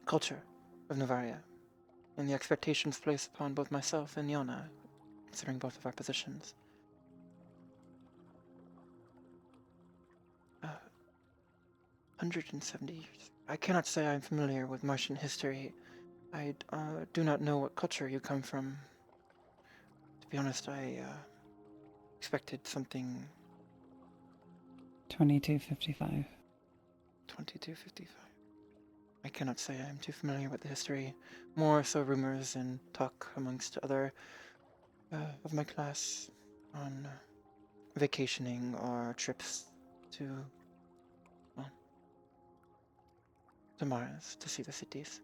culture of Novaria and the expectations placed upon both myself and Yana, considering both of our positions. 170 years. I cannot say I'm familiar with Martian history. I do not know what culture you come from be honest, I expected something 2255. 2255. I cannot say I am too familiar with the history. More so rumors and talk amongst other of my class on vacationing or trips to, well, to Mars to see the cities.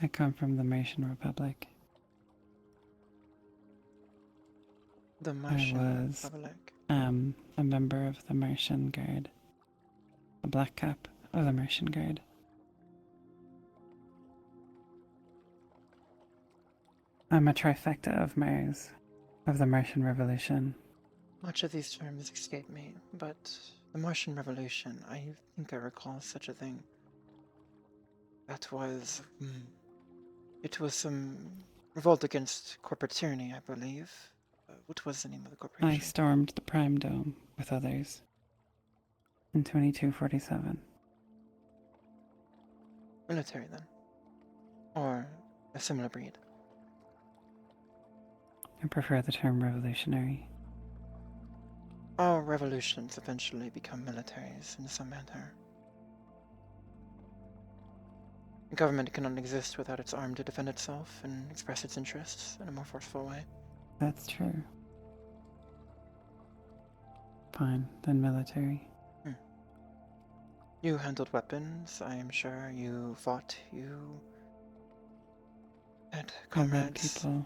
I come from the Martian Republic. The Martian was- Republic. A member of the Martian Guard. A black cap of the Martian Guard. I'm a trifecta of Mars, of the Martian Revolution. Much of these terms escape me, but the Martian Revolution, I think I recall such a thing. That was, it was some revolt against corporate tyranny, I believe. What was the name of the I corporation? stormed the Prime Dome with others in 2247. Military, then. Or a similar breed. I prefer the term revolutionary. All revolutions eventually become militaries in some manner. A government cannot exist without its arm to defend itself and express its interests in a more forceful way. That's true. Fine, then military. You handled weapons, I am sure. You fought, you had I led comrades, people.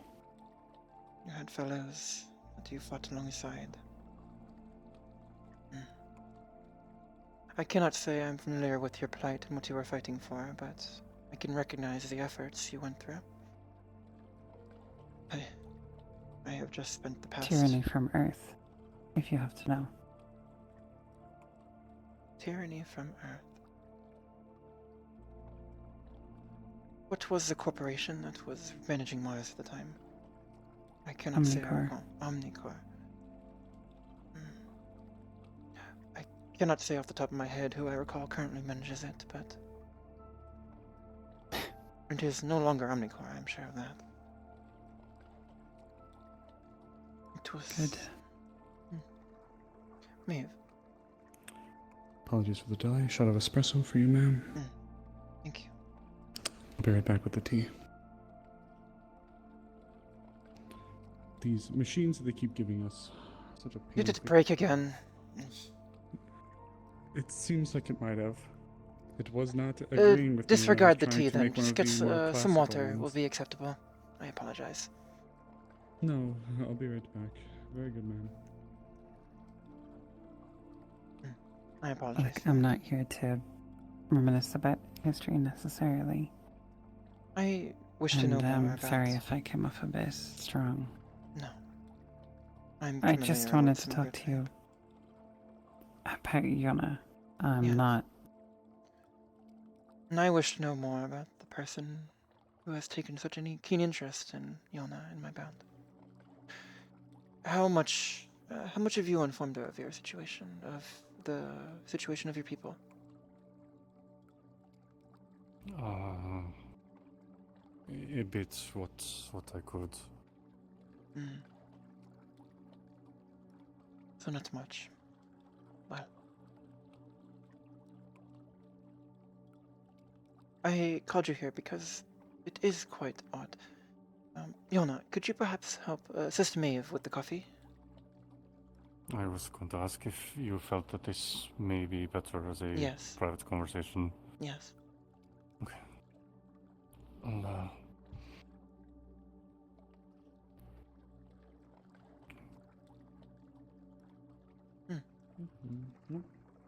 you had fellows that you fought alongside. I cannot say I'm familiar with your plight and what you were fighting for, but I can recognize the efforts you went through. I have just spent the past... Tyranny from Earth, if you have to know. Tyranny from Earth. What was the corporation that was managing Mars at the time? I cannot say I Omnicorp. recall. Omnicorp. I cannot say off the top of my head who I recall currently manages it, but it is no longer Omnicorp, I'm sure of that. It was... Good. Maeve, Apologies for the delay. Shot of espresso for you, ma'am. thank you. I'll be right back with the tea. These machines that they keep giving us, such a pain. Did it break again? It seems like it might have. It was not agreeing with me when I was Disregard the trying tea to then. make one Just of get the more some classical water will ones. be acceptable. I apologize. No, I'll be right back. Very good, ma'am. I apologize. Look, I'm not here to reminisce about history necessarily. I wish to And know more I'm about... sorry if I came off a bit strong. No. I'm I familiar just with wanted to some of talk your to you about Yona. I'm Yes. not. And I wish to know more about the person who has taken such a keen interest in Yona and my band. How much have you informed her of your situation, of the situation of your people? A bit what I could. So not much. Well. I called you here because it is quite odd. Yona, could you perhaps help assist Maeve with the coffee? I was going to ask if you felt that this may be better as a Yes. private conversation. Yes. I'll,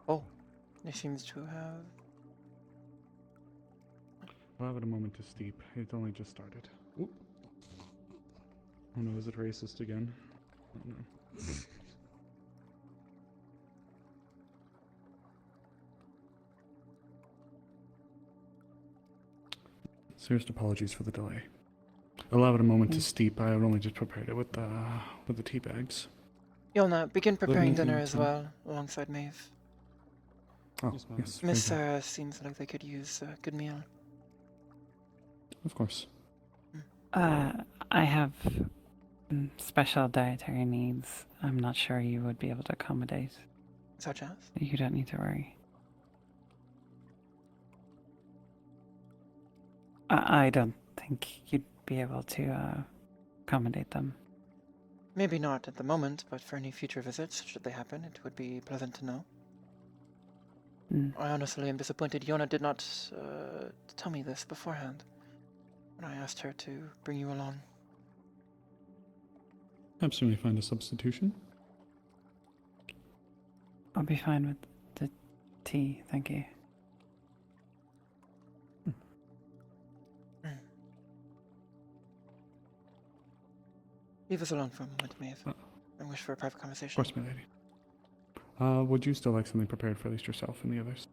Oh, there seems to have... Allow it a moment to steep. It only just started. Oop. Oh no, is it racist again? Oh no. Serious apologies for the delay. Allow it a moment to steep. I had only just prepared it with the tea bags. Yona, begin preparing anything dinner as to- well, alongside Maeve. Oh, Yes, ma'am. yes. Miss very good. Sarah seems like they could use a good meal. Of course. I have special dietary needs. I'm not sure you would be able to accommodate. Such as? You don't need to worry. I don't think you'd be able to accommodate them. Maybe not at the moment, but for any future visits, should they happen, it would be pleasant to know. Mm. I honestly am disappointed Yona did not tell me this beforehand when I asked her to bring you along. Perhaps we may find a substitution. I'll be fine with the tea, thank you. Leave us alone for a moment, Maeve. I wish for a private Of conversation. course, my lady. Would you still like something prepared for at least yourself and the others?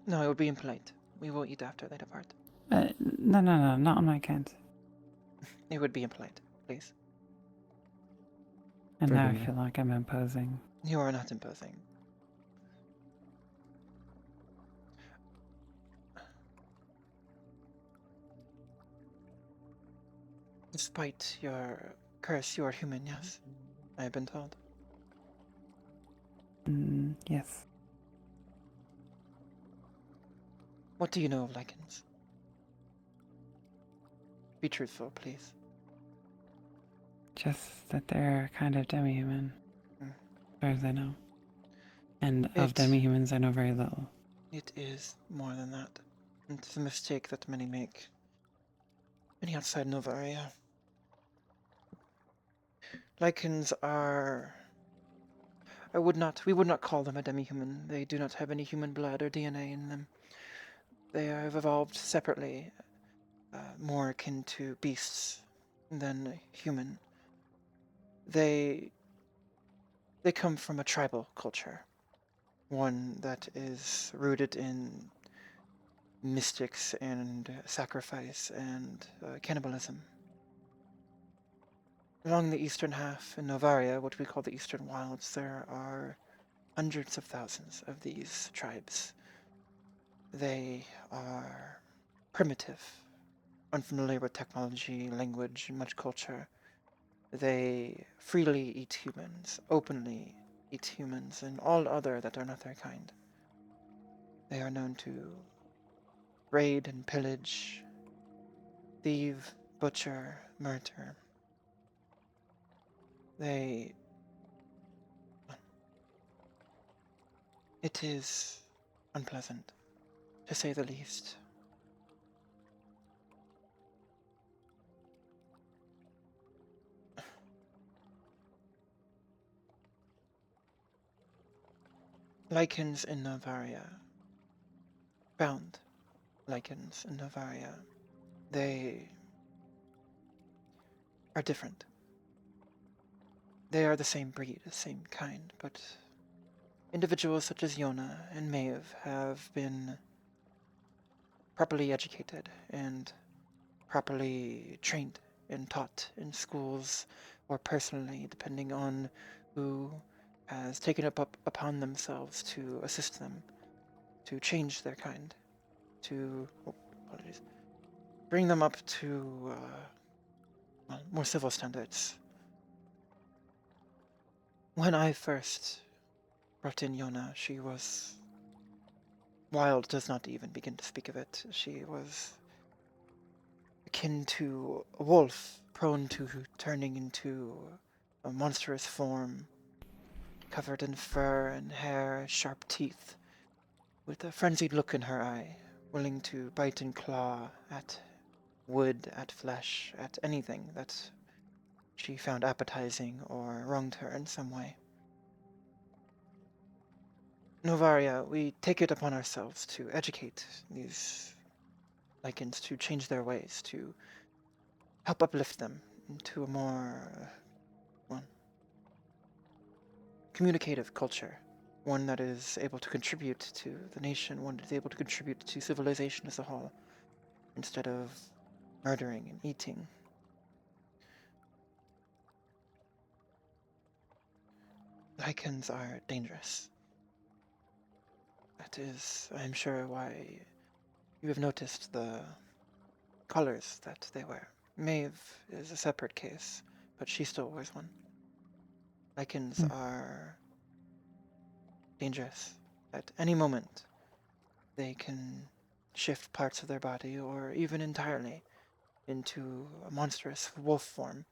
No, it would be impolite. We will eat after they depart. No, not on my account. It would be impolite, please. And Fair now I dinner. feel like I'm imposing. You are not imposing. Despite your curse, you are human, yes? I have been told. Yes. What do you know of lichens? Be truthful, please. Just that they're kind of demi-human, Mm. as far as I know. And of It- demi-humans, I know very little. It is more than that. It's a mistake that many make. Many outside Novaria. Lichens are... we would not call them a demi-human. They do not have any human blood or DNA in them. They have evolved separately, more akin to beasts than human. They come from a tribal culture, one that is rooted in mystics and sacrifice and cannibalism. Along the eastern half in Novaria, what we call the Eastern Wilds, there are hundreds of thousands of these tribes. They are primitive, unfamiliar with technology, language, and much culture. They freely eat humans, openly eat humans, and all other that are not their kind. They are known to raid and pillage, thieve, butcher, murder. It is unpleasant, to say the least. Lichens in Novaria. Found lichens in Novaria. They are different. They are the same breed, the same kind, but individuals such as Yona and Maeve have been properly educated and properly trained and taught in schools or personally, depending on who has taken it upon themselves to assist them, to change their kind, to bring them up to more civil standards. When I first brought in Yona, she was wild, does not even begin to speak of it. She was akin to a wolf, prone to turning into a monstrous form, covered in fur and hair, sharp teeth, with a frenzied look in her eye, willing to bite and claw at wood, at flesh, at anything that she found appetizing or wronged her in some way. Novaria, we take it upon ourselves to educate these lichens, to change their ways, to help uplift them into a more communicative culture, one that is able to contribute to the nation, one that is able to contribute to civilization as a whole, instead of murdering and eating. Lichens are dangerous. That is, I am sure, why you have noticed the colors that they wear. Maeve is a separate case, but she still wears one. Lycans Hmm. are dangerous. At any moment, they can shift parts of their body or even entirely into a monstrous wolf form.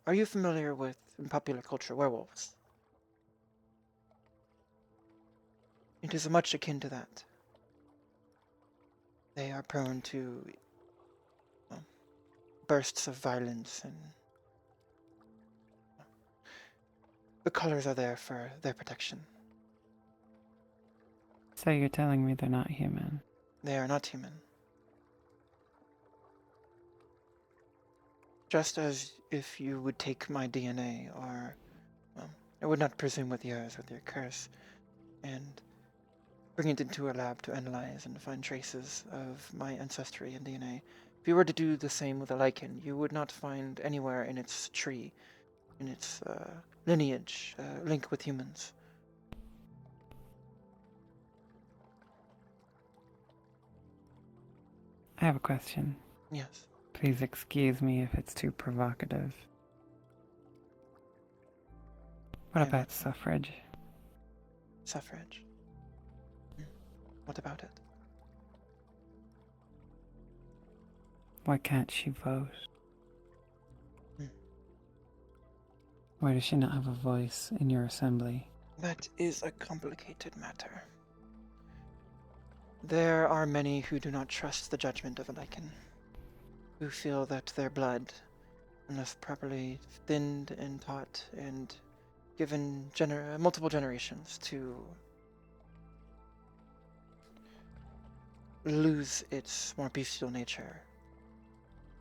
Are you familiar with, in popular culture, werewolves? It is much akin to that. They are prone to bursts of violence, and the colors are there for their protection. So you're telling me they're not human? They are not human. Just as if you would take my DNA, or, well, I would not presume with yours, with your curse, and bring it into a lab to analyze and find traces of my ancestry and DNA. If you were to do the same with a lichen, you would not find anywhere in its tree, in its lineage, link with humans. I have a question. Yes. Please excuse me if it's too provocative. What I am about not- suffrage? Suffrage. What about it? Why can't she vote? Hmm. Why does she not have a voice in your assembly? That is a complicated matter. There are many who do not trust the judgment of a lichen, who feel that their blood, unless properly thinned and taught and given multiple generations to lose its more bestial nature,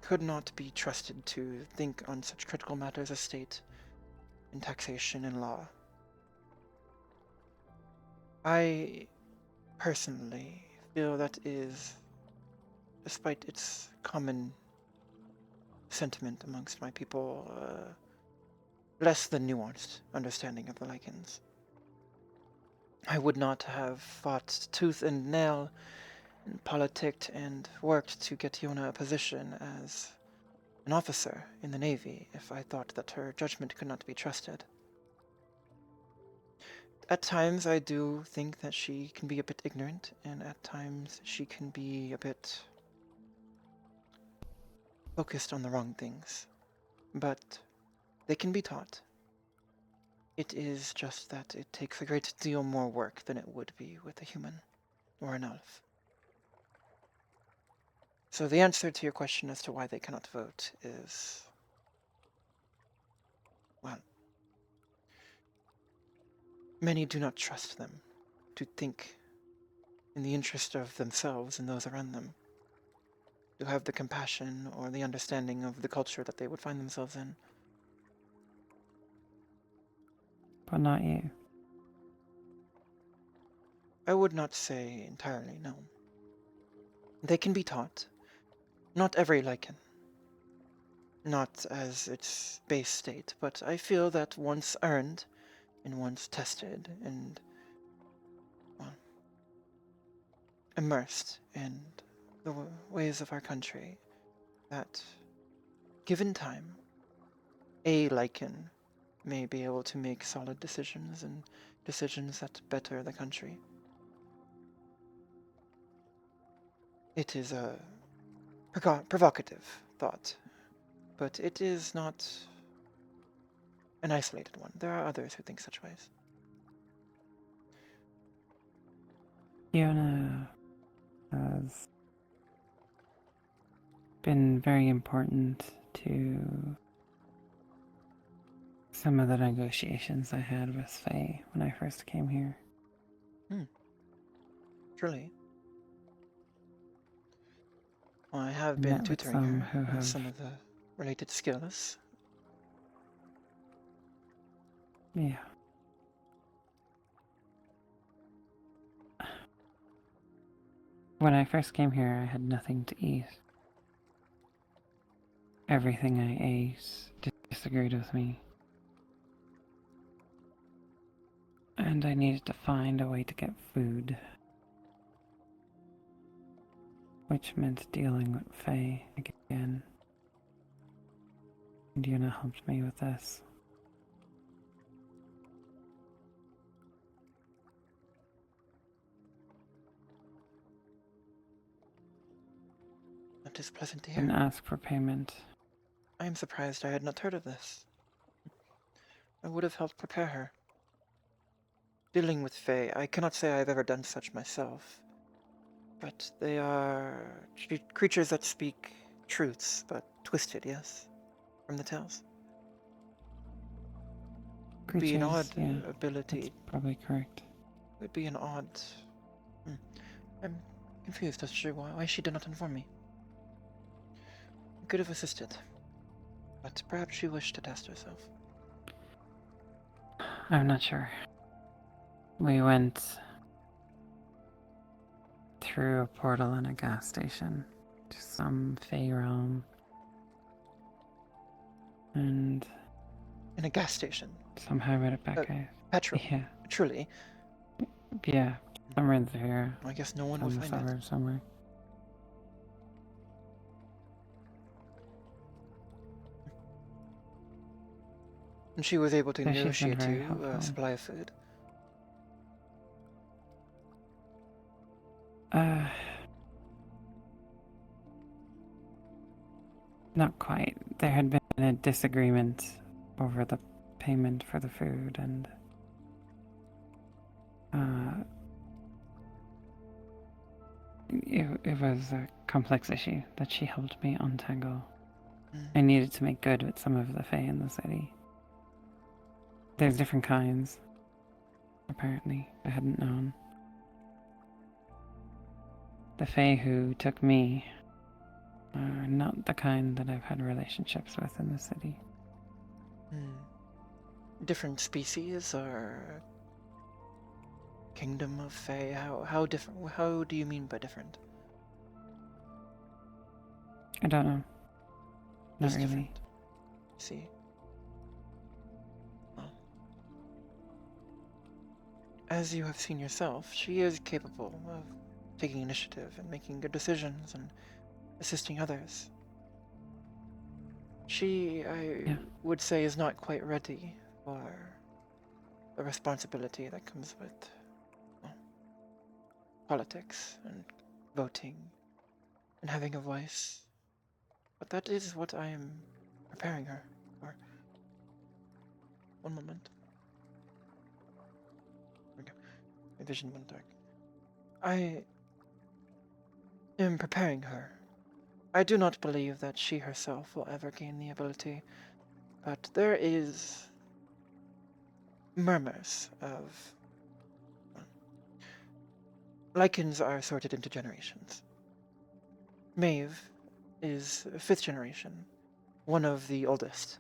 could not be trusted to think on such critical matters as state and taxation and law. I personally feel that is, despite its common sentiment amongst my people, less than nuanced understanding of the lichens. I would not have fought tooth and nail and politicked and worked to get Yona a position as an officer in the Navy if I thought that her judgment could not be trusted. At times I do think that she can be a bit ignorant, and at times she can be a bit focused on the wrong things. But they can be taught. It is just that it takes a great deal more work than it would be with a human or an elf. So the answer to your question as to why they cannot vote is, well, many do not trust them to think in the interest of themselves and those around them, to have the compassion or the understanding of the culture that they would find themselves in. But not you. I would not say entirely no. They can be taught. Not every lichen. Not as its base state, but I feel that once earned and once tested and, well, immersed in the ways of our country, that given time, a lichen may be able to make solid decisions and decisions that better the country. It is a provocative thought, but it is not an isolated one. There are others who think such ways. Fiona has been very important to some of the negotiations I had with Faye when I first came here. Truly. Well, I have I been met with tutoring some her who with have- some of the related skills. Yeah. When I first came here, I had nothing to eat. Everything I ate disagreed with me. And I needed to find a way to get food. Which meant dealing with Faye again. Diana helped me with this. That is pleasant to And hear. ask for payment. I am surprised I had not heard of this. I would have helped prepare her. Dealing with Fae, I cannot say I have ever done such myself. But they are creatures that speak truths, but twisted, yes? From the tales. Would be an odd Creatures, yeah, ability. that's probably correct. Would be an odd... I'm confused as to why she did not inform me. I could have assisted. But perhaps she wished to test herself. I'm not sure. We went through a portal in a gas station to some Fey realm. And In a gas station. somehow made it back out. Petrol. Yeah, Truly. yeah, somewhere in there. I guess no one will On the find it. suburb somewhere. And she was able to So she's been negotiate very you a helpful. supply of food. Not quite. There had been a disagreement over the payment for the food, and it was a complex issue that she helped me untangle. I needed to make good with some of the Fae in the city. There's different kinds, apparently. I hadn't known. The Fae who took me are not the kind that I've had relationships with in the city. Different species or kingdom of Fae? How different? How do you mean by different? I don't know. Not Just really. different. See. Well, as you have seen yourself, she is capable of taking initiative and making good decisions and assisting others. She, I would say, is not quite ready for the responsibility that comes with politics and voting and having a voice. But that is what I am preparing her for. One moment. Okay. My vision went dark. I am preparing her. I do not believe that she herself will ever gain the ability, but there is murmurs of... Lycans are sorted into generations. Maeve is 5th generation, one of the oldest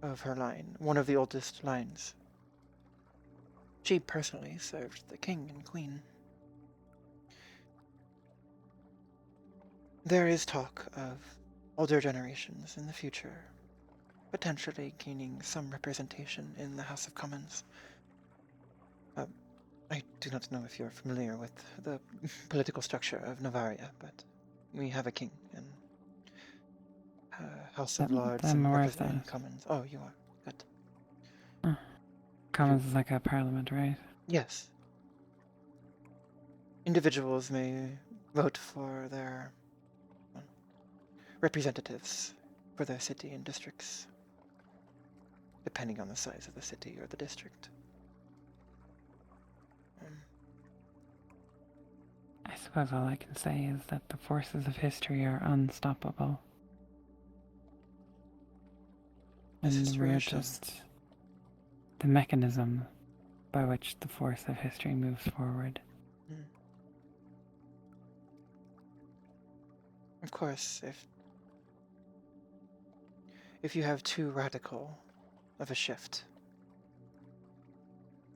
of her line, one of the oldest lines. She personally served the king and queen. There is talk of older generations in the future, potentially gaining some representation in the House of Commons. I do not know if you're familiar with the political structure of Navaria, but we have a king and House of Lords I'm and aware of that. Commons. Oh, you are. Good. Commons is like a parliament, right? Yes. Individuals may vote for their representatives for their city and districts, depending on the size of the city or the district. I suppose all I can say is that the forces of history are unstoppable. And we're just the mechanism by which the force of history moves forward. Of course, if you have too radical of a shift,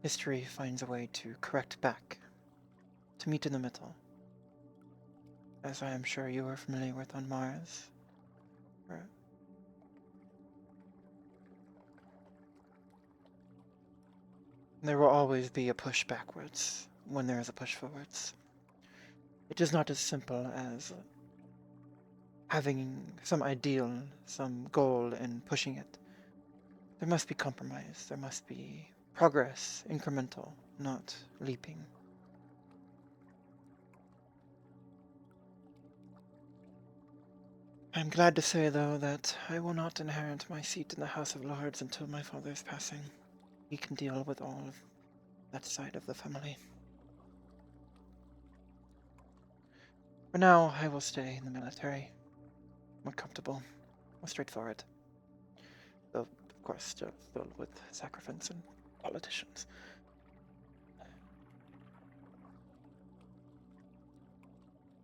history finds a way to correct back, to meet in the middle, as I am sure you are familiar with on Mars. There will always be a push backwards when there is a push forwards. It is not as simple as having some ideal, some goal and pushing it. There must be compromise. There must be progress, incremental, not leaping. I'm glad to say, though, that I will not inherit my seat in the House of Lords until my father's passing. He can deal with all of that side of the family. For now, I will stay in the military. More comfortable, more straightforward. Though, of course, still filled with sacrifice and politicians.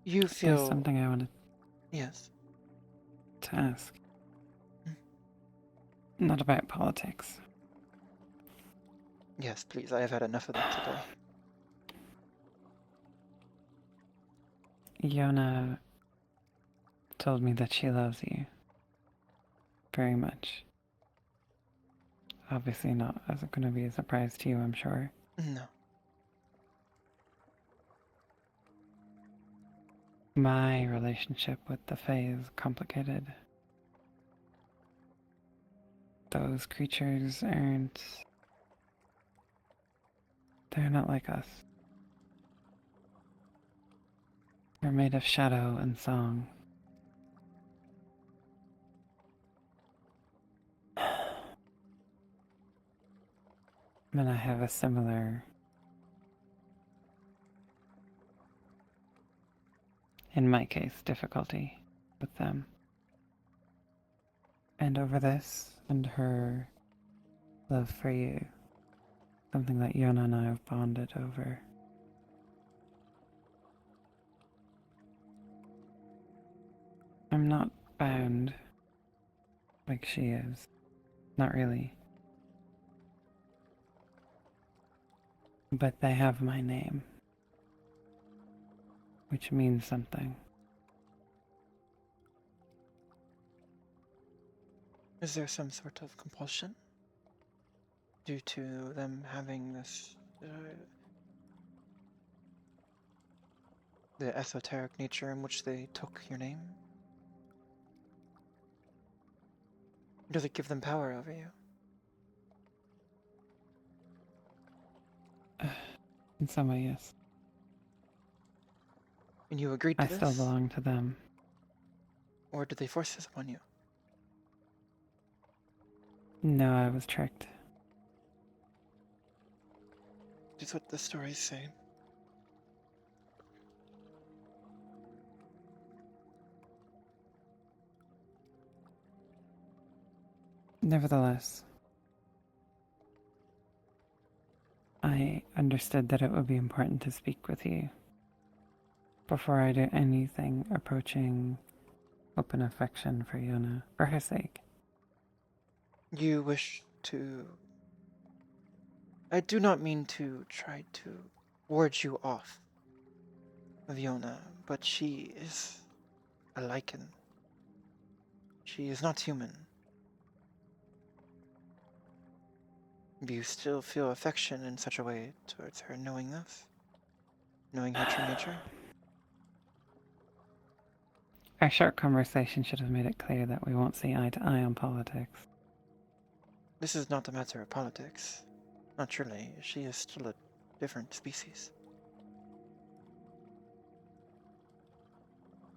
You There's feel... something I wanted Yes. to ask. Hmm. Not about politics. Yes, please. I have had enough of that today. Yona told me that she loves you very much. Obviously not as it going to be a surprise to you, I'm sure. No. My relationship with the Fae is complicated. Those creatures aren't... They're not like us. They're made of shadow and song. And I have a similar... in my case, difficulty with them. And over this, and her love for you, something that Yona and I have bonded over. I'm not bound like she is. Not really. But they have my name, which means something. Is there some sort of compulsion due to them having this, the esoteric nature in which they took your name? Does it give them power over you? In some way, yes. And you agreed to I this? still belong to them. Or did they force this upon you? No, I was tricked. That's what the stories say. Nevertheless, I understood that it would be important to speak with you before I do anything approaching open affection for Yona, for her sake. You wish to... I do not mean to try to ward you off of Yona, but she is a lichen. She is not human. Do you still feel affection in such a way towards her, knowing this? Knowing her true nature? Our short conversation should have made it clear that we won't see eye to eye on politics. This is not a matter of politics. Naturally, she is still a different species.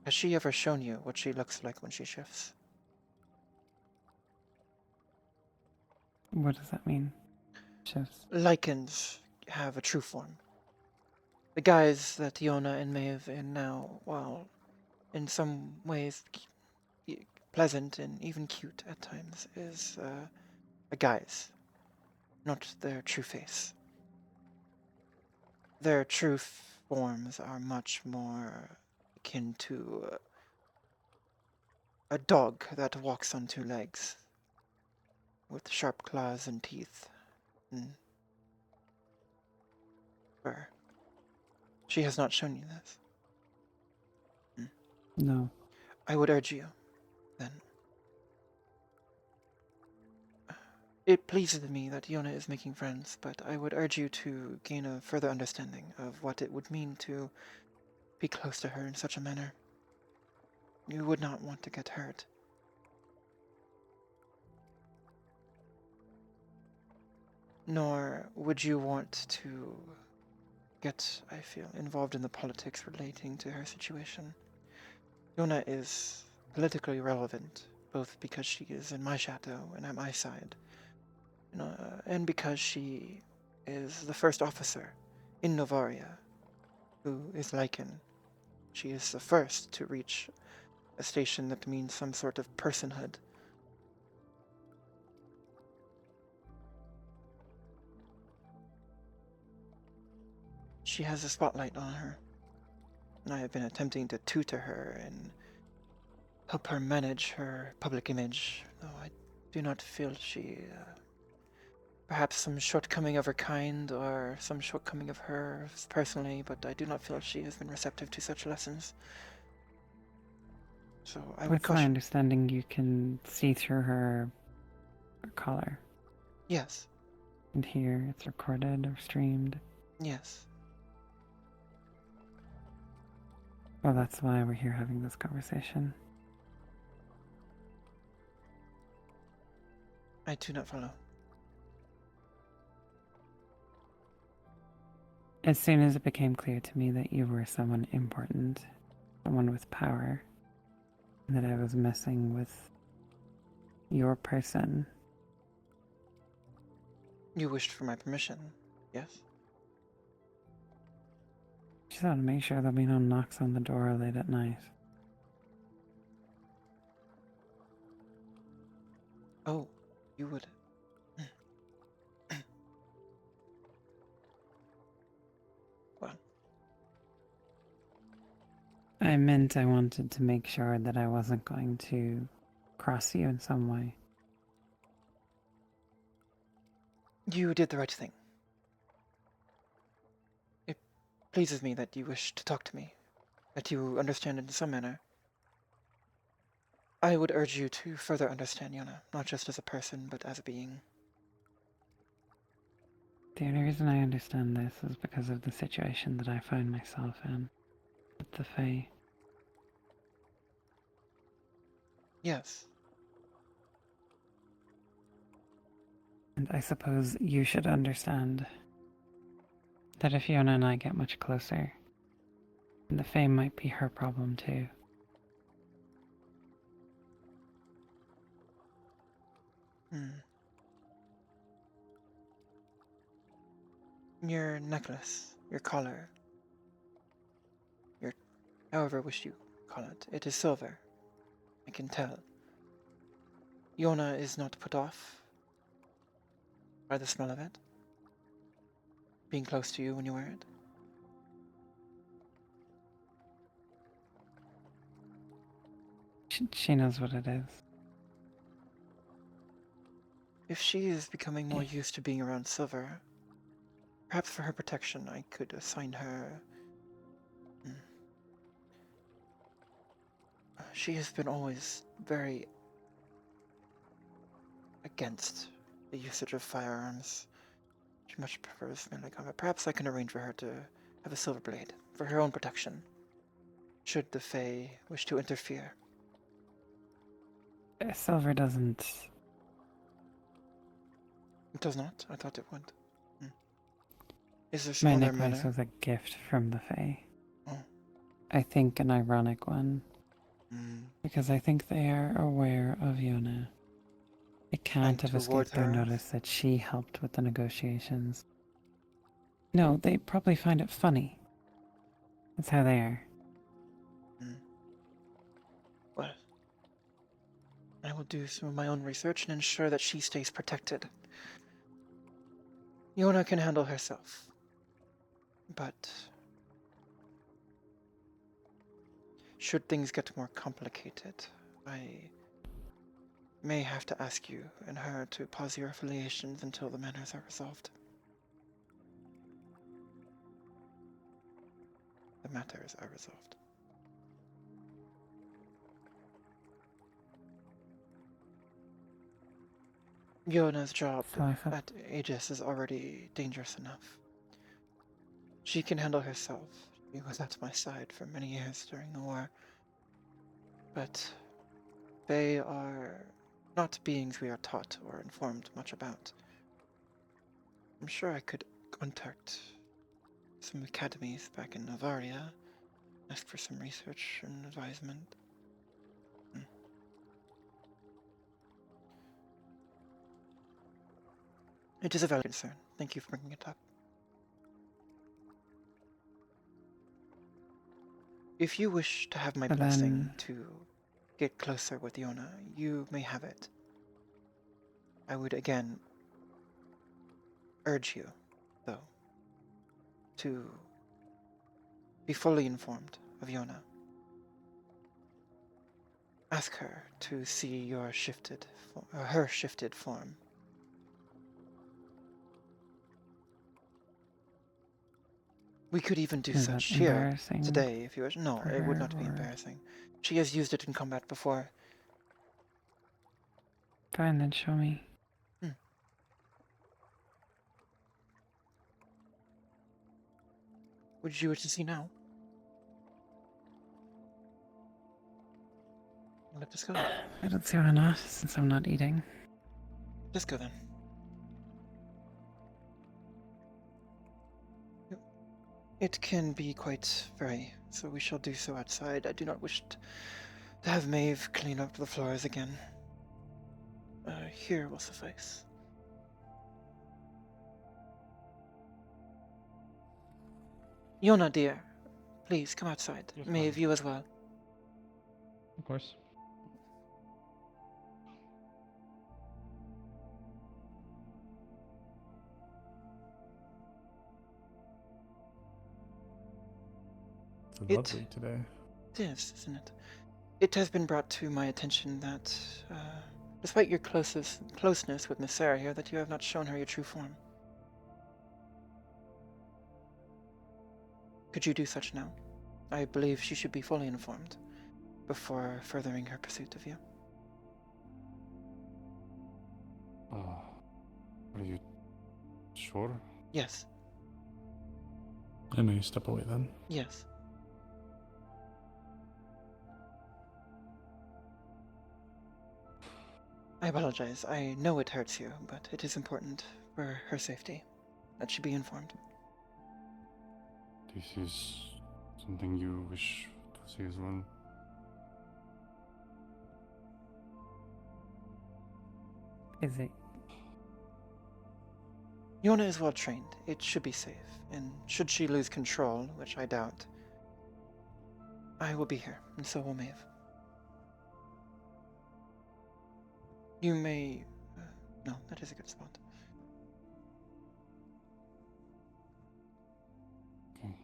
Has she ever shown you what she looks like when she shifts? What does that mean? Shifts. Lichens have a true form. The guise that Yona and Maeve in now, while in some ways pleasant and even cute at times, is a guise, not their true face. Their true forms are much more akin to a dog that walks on two legs, with sharp claws and teeth and fur. She has not shown you this. No. I would urge you, then. It pleases me that Yona is making friends, but I would urge you to gain a further understanding of what it would mean to be close to her in such a manner. You would not want to get hurt. Nor would you want to get, I feel, involved in the politics relating to her situation. Yona is politically relevant, both because she is in my shadow and at my side, and because she is the first officer in Novaria who is Lycan. She is the first to reach a station that means some sort of personhood. She has a spotlight on her, and I have been attempting to tutor her and help her manage her public image, though I do not feel she... perhaps some shortcoming of her kind, or some shortcoming of her personally, but I do not feel she has been receptive to such lessons. So I would With my caution... understanding, you can see through her collar. Yes, And here it's recorded or streamed. yes. Well, that's why we're here having this conversation. I do not follow. As soon as it became clear to me that you were someone important, someone with power, and that I was messing with your person, You wished for my permission, yes? just want to make sure there'll be no knocks on the door late at night. Oh, you would... Well, I meant I wanted to make sure that I wasn't going to cross you in some way. you did the right thing. It pleases me that you wish to talk to me, that you understand in some manner. I would urge you to further understand Yona, not just as a person, but as a being. The only reason I understand this is because of the situation that I find myself in with the Fae. Yes, And I suppose you should understand that if Yona and I get much closer, the Fae might be her problem too. Your necklace, your collar, your however wish you call it, it is silver. I can tell. Yona is not put off by the smell of it, being close to you when you wear it. She knows what it is. If she is becoming more used to being around silver, perhaps for her protection I could assign her... She has been always very against the usage of firearms. She much prefers melee combat. Perhaps I can arrange for her to have a silver blade for her own protection, should the Fae wish to interfere. Silver doesn't... It does not? I thought it would. Is there some My other necklace manner? was a gift from the Fae. Oh. I think an ironic one, Mm. because I think they are aware of Yona. It can't And have toward escaped their her? notice that she helped with the negotiations. No, they probably find it funny. That's how they are. Well, I will do some of my own research and ensure that she stays protected. Yona can handle herself. But should things get more complicated, I may have to ask you and her to pause your affiliations until the matters are resolved. The matters are resolved. Yona's job So I thought, at Aegis is already dangerous enough. She can handle herself. She was at my side for many years during the war. but they are not beings we are taught or informed much about. I'm sure I could contact some academies back in Novaria, ask for some research and advisement. It is a valid concern. Thank you for bringing it up. If you wish to have my But blessing then- to get closer with Yona, you may have it. I would again urge you, though, to be fully informed of Yona. Ask her to see your her shifted form. We could even do Is such that here embarrassing today if you wish. No, for it would her, not be or- embarrassing. She has used it in combat before. Fine, then show me. Would you wish to see now? Let us go. I don't see why not, since I'm not eating. Let's go then. It can be quite very, so we shall do so outside. I do not wish to have Maeve clean up the floors again. Here will suffice. Yona, dear, please come outside. Yes, Maeve, ma'am. you as well. Of course. It's It- lovely today. It is, isn't it? It has been brought to my attention that, despite your closeness with Miss Sarah here, that you have not shown her your true form. Could you do such now? I believe she should be fully informed before furthering her pursuit of you. Are you sure? Yes, I may step away then. yes. I apologize. I know it hurts you, but it is important for her safety that she be informed. This is something you wish to see as well? Is it? Yona is well trained. It should be safe. And should she lose control, which I doubt, I will be here, and so will Maeve. You may... no, that is a good spot. Okay.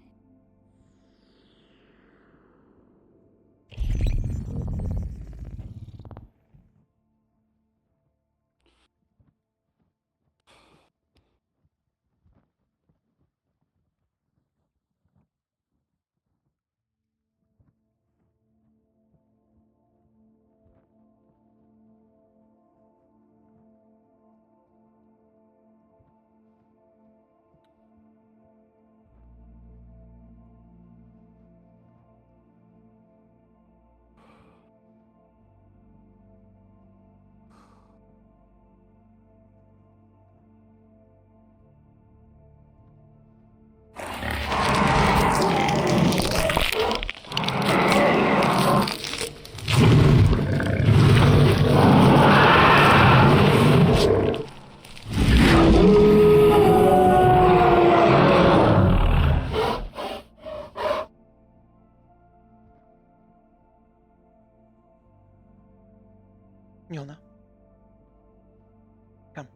Yona. Come.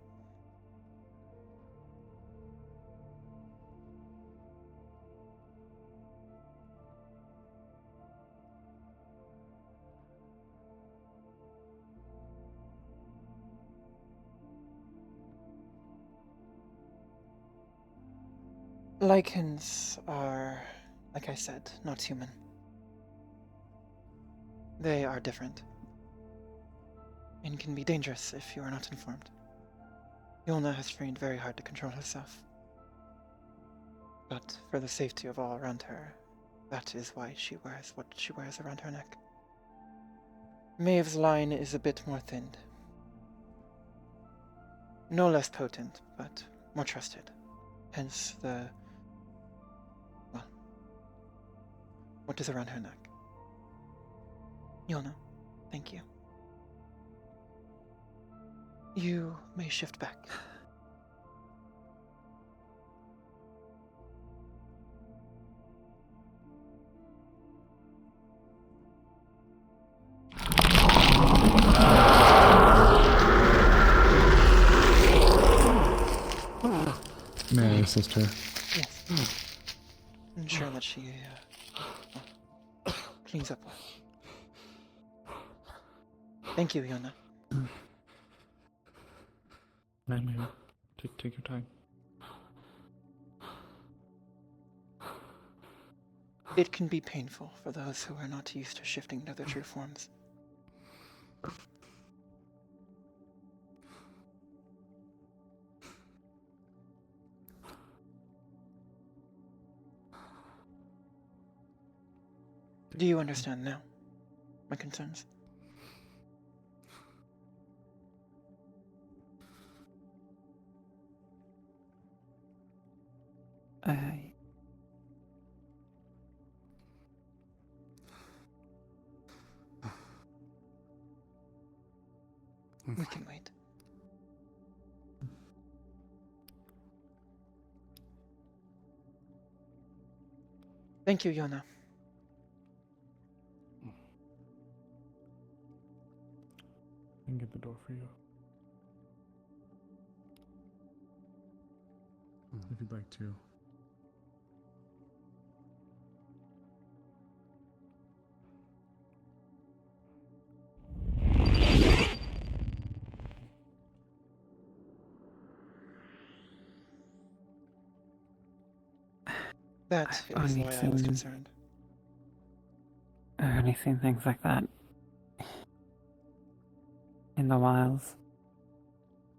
Lycans are, like I said, not human. They are different, and can be dangerous if you are not informed. Yona has trained very hard to control herself. But for the safety of all around her, that is why she wears what she wears around her neck. Maeve's line is a bit more thinned. No less potent, but more trusted. Hence what is around her neck. Yona, thank you. You may shift back. May I assist her? Yes. Ensure that she cleans up well. Thank you, Yona. Ma'am, take your time. It can be painful for those who are not used to shifting into their true forms. Do you understand now my concerns? We can wait. Thank you, Yona. I can get the door for you. If you'd like to. That I've is only why I was seen- concerned. I've only seen things like that in the wilds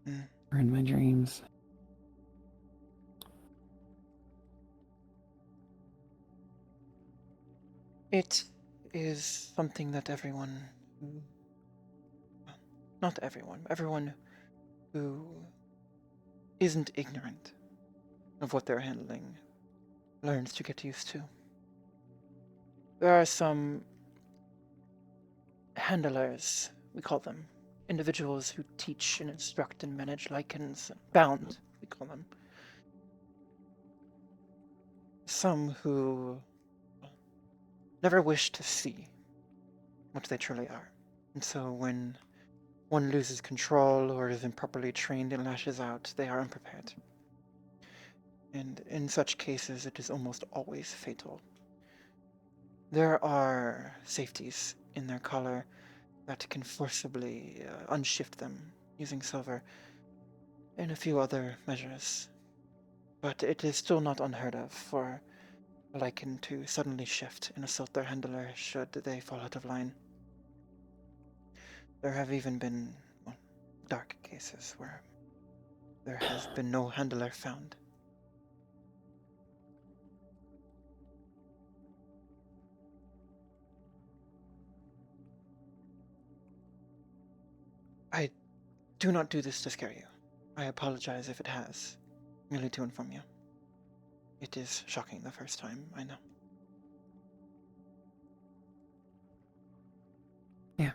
or in my dreams. It is something that everyone who isn't ignorant of what they're handling learns to get used to. There are some handlers, we call them, individuals who teach and instruct and manage lichens, bound, we call them. Some who never wish to see what they truly are. And so when one loses control or is improperly trained and lashes out, they are unprepared. And in such cases, it is almost always fatal. There are safeties in their collar that can forcibly unshift them using silver and a few other measures. But it is still not unheard of for a lichen to suddenly shift and assault their handler should they fall out of line. There have even been dark cases where there has been no handler found. I do not do this to scare you. I apologize if it has, merely to inform you. It is shocking the first time, I know. Yeah.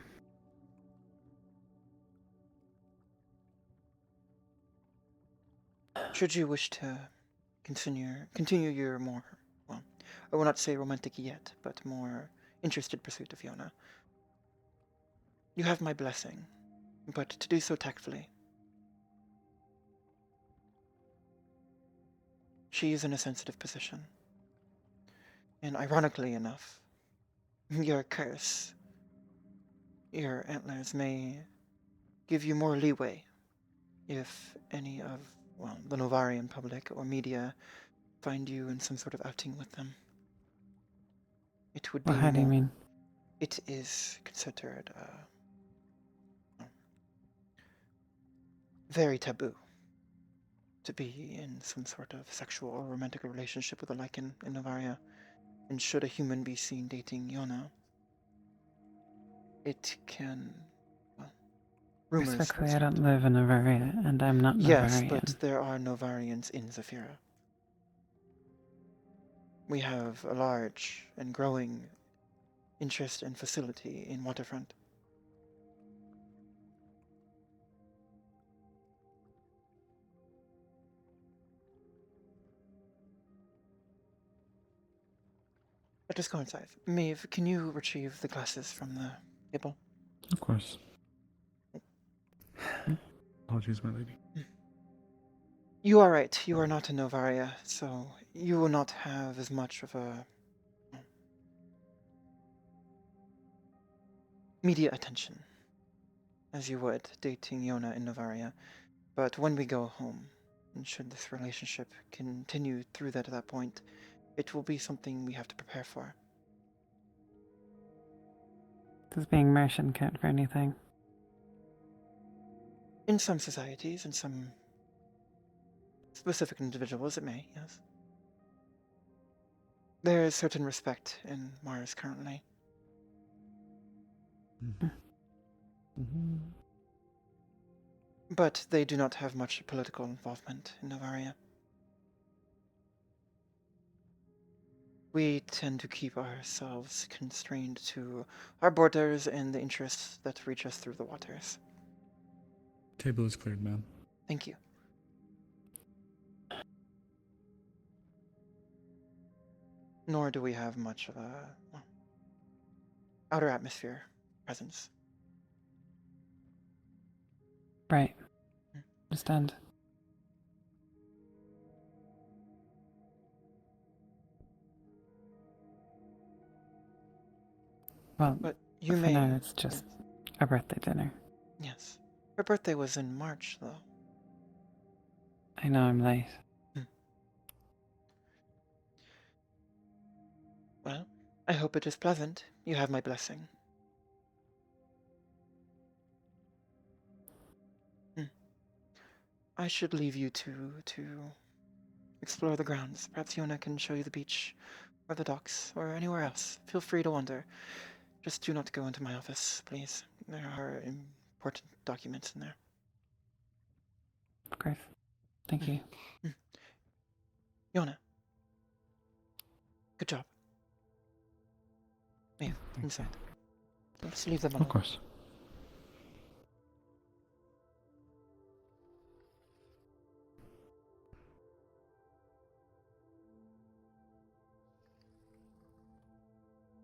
Should you wish to continue your more, well, I will not say romantic yet, but more interested pursuit of Yona, you have my blessing, but to do so tactfully. She is in a sensitive position. And ironically enough, your curse, your antlers may give you more leeway if any of, the Novarian public or media find you in some sort of outing with them. It would be Well, how do you mean? It is considered very taboo to be in some sort of sexual or romantic relationship with a lichen in Novaria. And should a human be seen dating Yona, it can, well, rumors. Respectfully, I don't live in Novaria, and I'm not Yes, Novarian. but there are no variants in Zafira. We have a large and growing interest and facility in waterfront. Let us go inside. Maeve, can you retrieve the glasses from the table? Of course. Apologies, my lady. You are right. You are not a Novaria, so you will not have as much of a media attention as you would dating Yona in Novaria. But when we go home, and should this relationship continue through that at that point, it will be something we have to prepare for. Does being Mercian count for anything? In some societies, in some specific individuals, it may, yes. There is certain respect in Mars currently. But they do not have much political involvement in Novaria. We tend to keep ourselves constrained to our borders and the interests that reach us through the waters. Table is cleared, ma'am. Thank you. Nor do we have much of a outer atmosphere presence. Right. Understand. Well, But you for may. now it's just a birthday dinner. Yes. Her birthday was in March, though. I know I'm late. Well, I hope it is pleasant. You have my blessing. I should leave you to explore the grounds. Perhaps Yona can show you the beach, or the docks, or anywhere else. Feel free to wander. Just do not go into my office, please. There are important documents in there. Of course. Thank you. Yona. Good job. Maeve, Thank inside. Let's leave them you. alone. Of course.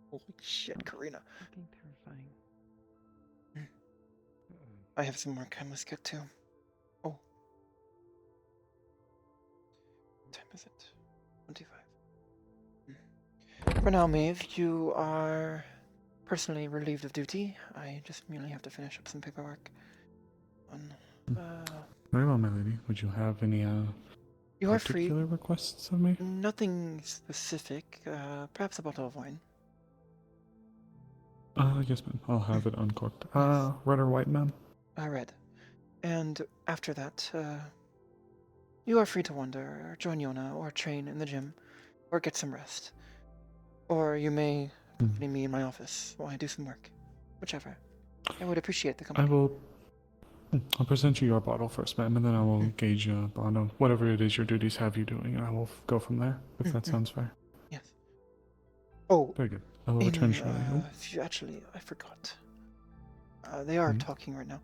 Holy shit, Karina. Fucking terrifying. I have some more I must get to. Oh. What time is it? 25. For now, Maeve, you are personally relieved of duty. I just merely have to finish up some paperwork. Very well, my lady. Would you have any You are free. particular requests of me? Nothing specific. Perhaps a bottle of wine. Yes, ma'am. I'll have it uncorked. Red or white, ma'am? Red. And after that, you are free to wander, or join Yona, or train in the gym, or get some rest. Or you may accompany me in my office while I do some work. Whichever. I would appreciate the company. I'll present you your bottle first, ma'am, and then I will gauge you on whatever it is your duties have you doing, and I will go from there, if that sounds fair. Yes. Oh, Very good. I will return shortly. actually, I forgot. They are talking right now.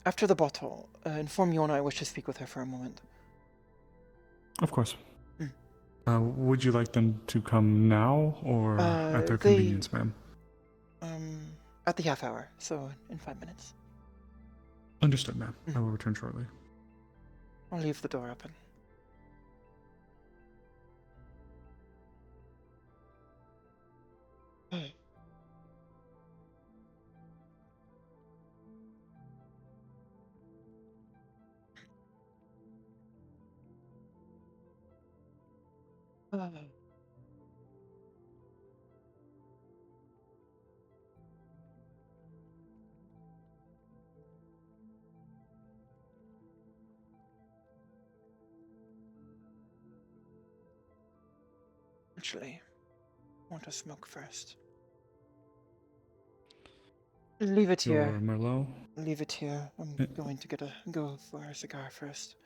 After the bottle, inform Yona I wish to speak with her for a moment. Of course. Would you like them to come now, or at their convenience, ma'am? At the half hour, so in 5 minutes. Understood, ma'am. I will return shortly. I'll leave the door open. Actually, I want to smoke first. Leave it Your here. Merlot? Leave it here. I'm Eh. going to go for a cigar first.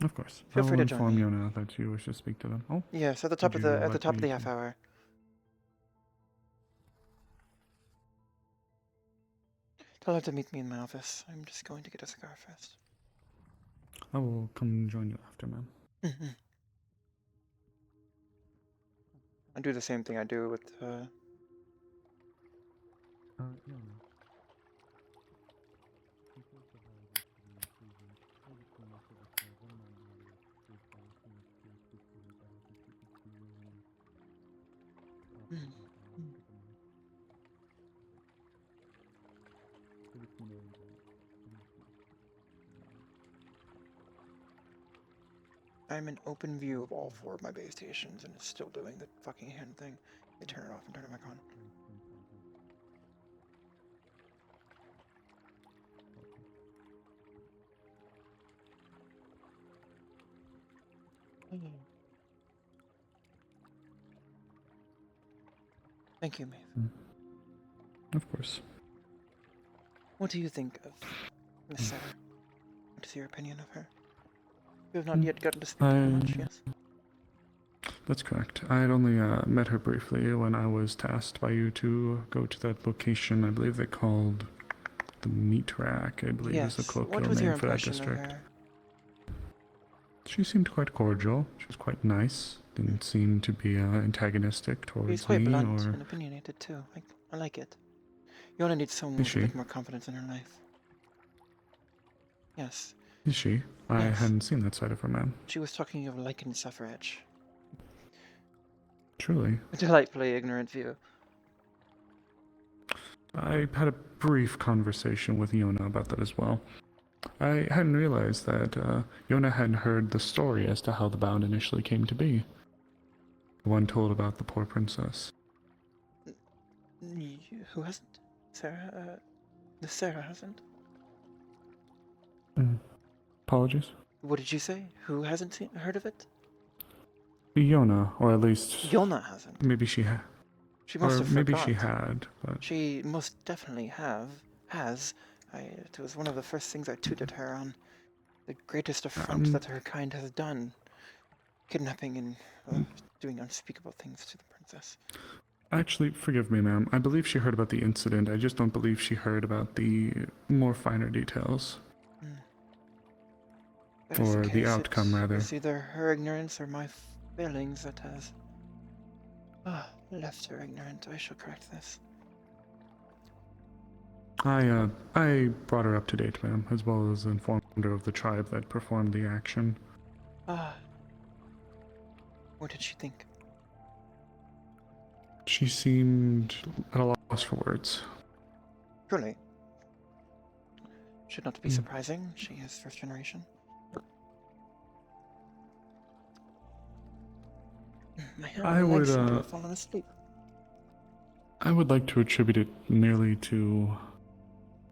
Of course. I Feel free will to join inform me. Yona that you wish to speak to them. Oh, Yes, at the would top of you the like me to- half hour. Tell her to meet me in my office. I'm just going to get a cigar first. I will come join you after, ma'am. I do the same thing I do with Yona. I'm in open view of all 4 of my base stations, and it's still doing the fucking hand thing. They turn it off and turn it back on. Thank you, Maeve. Of course. What do you think of Miss Sarah? What is your opinion of her? You have not yet gotten to speak to her much, yes? That's correct. I had only met her briefly when I was tasked by you to go to that location. I believe they called the Meat Rack, I believe is the Yes. colloquial What was your name for that impression of district. her? She seemed quite cordial. She was quite nice. Didn't seem to be antagonistic towards She's quite me blunt or... and opinionated too. I like it. Yona needs someone Is with a she? bit more confidence in her life. Yes. Is she? I Yes. hadn't seen that side of her, ma'am. She was talking of lichen suffrage. Truly. A delightfully ignorant view. I had a brief conversation with Yona about that as well. I hadn't realized that Yona hadn't heard the story as to how the bound initially came to be. The one told about the poor princess. Who hasn't? Sarah? The Sarah hasn't? Apologies? What did you say? Who hasn't heard of it? Yona, or at least... Yona hasn't. Maybe she had. She must Or have maybe forgot. she had, but... She most definitely has. It was one of the first things I tutored her on. The greatest affront that her kind has done. Kidnapping and doing unspeakable things to the princess. Actually, forgive me, ma'am. I believe she heard about the incident. I just don't believe she heard about the more finer details. That is Or the case. outcome, rather. It's either her ignorance or my failings that has left her ignorant. I shall correct this. I brought her up to date, ma'am, as well as informed her of the tribe that performed the action. What did she think? She seemed at a loss for words. Truly. Should not be surprising. She is first generation. I would, seem to have fallen asleep. I would like to attribute it merely to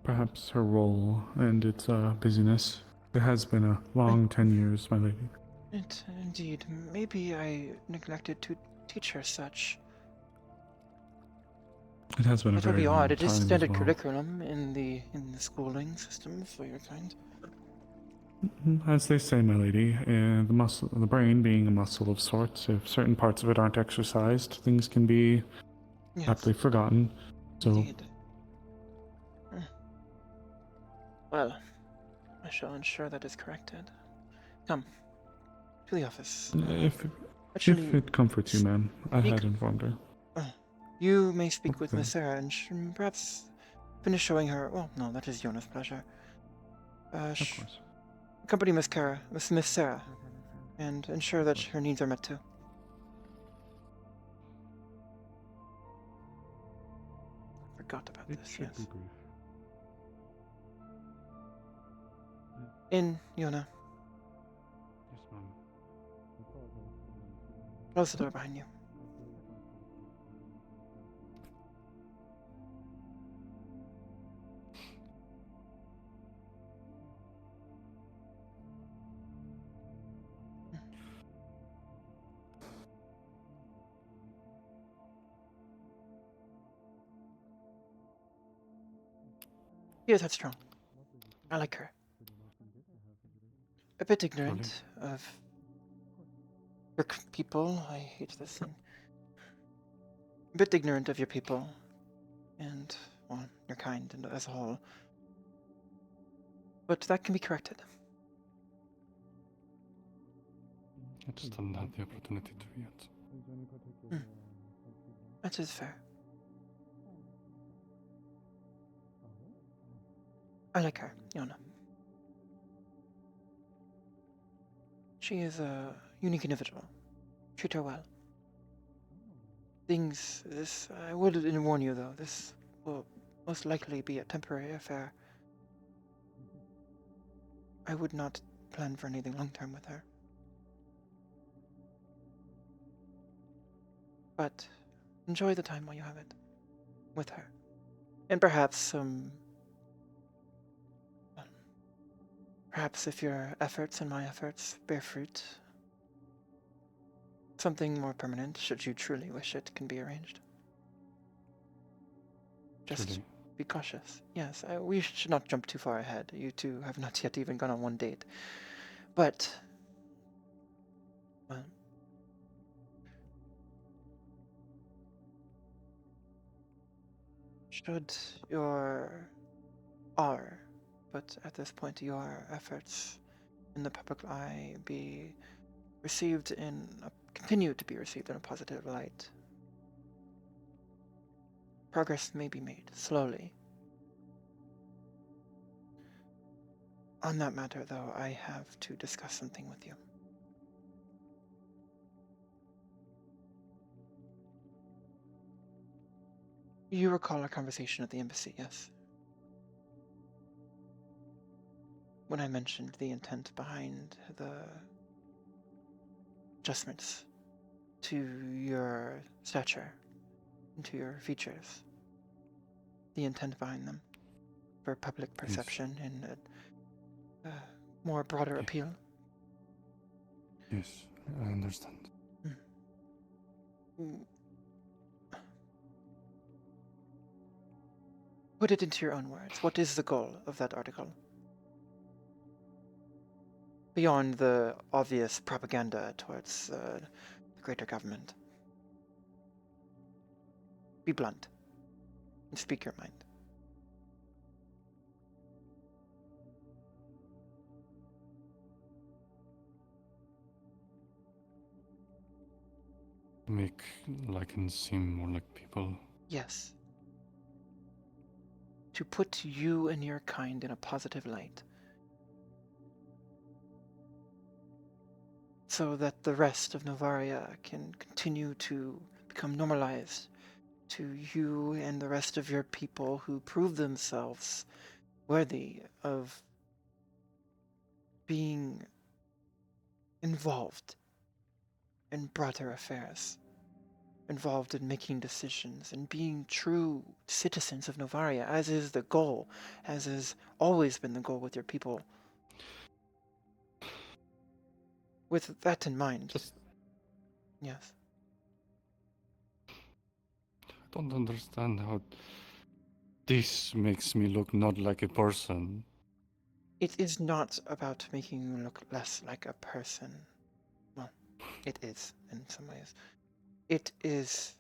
perhaps her role and its busyness. It has been a long 10 years, my lady. Indeed. Maybe I neglected to teach her such. It has been a That would very be long odd. It time is as standard well. curriculum in the schooling system for your kind. As they say, my lady, the brain being a muscle of sorts, if certain parts of it aren't exercised, things can be Yes. aptly forgotten. So, Indeed. Well, I shall ensure that is corrected. Come to the office. if Actually, it comforts you, ma'am, I speak- had informed her. You may speak with Okay. Miss Sarah and perhaps finish showing her. Well, no, that is Yona's pleasure. Of course. Accompany Miss Sarah, and ensure that her needs are met too. Forgot about It this. should Yes. be brief. In Yona. Yes, ma'am. Close the door behind you. She is headstrong. I like her. A bit ignorant of your people. I hate this thing. A bit ignorant of your people and, well, your kind and as a whole. But that can be corrected. I just haven't had the opportunity to yet. That is fair. I like her, Yona. She is a unique individual. Treat her well. I would warn you though, this will most likely be a temporary affair. I would not plan for anything long-term with her. But enjoy the time while you have it with her. And perhaps perhaps if your efforts and my efforts bear fruit, something more permanent, should you truly wish it, can be arranged. Just Truly. be cautious. Yes, we should not jump too far ahead. You two have not yet even gone on one date. But, well, should but at this point your efforts in the public eye continue to be received in a positive light, progress may be made, slowly. On that matter, though, I have to discuss something with you. You recall our conversation at the embassy, yes? When I mentioned the intent behind the adjustments to your stature and to your features. The intent behind them for public perception and a more broader appeal. Yes, I understand. Put it into your own words. What is the goal of that article? Beyond the obvious propaganda towards the greater government. Be blunt and speak your mind. Make Lycans seem more like people. Yes. To put you and your kind in a positive light. So that the rest of Novaria can continue to become normalized to you and the rest of your people who prove themselves worthy of being involved in broader affairs, involved in making decisions and being true citizens of Novaria, as is the goal, as has always been the goal with your people. With that in mind, yes. I don't understand how this makes me look not like a person. It is not about making you look less like a person. Well, it is in some ways. It is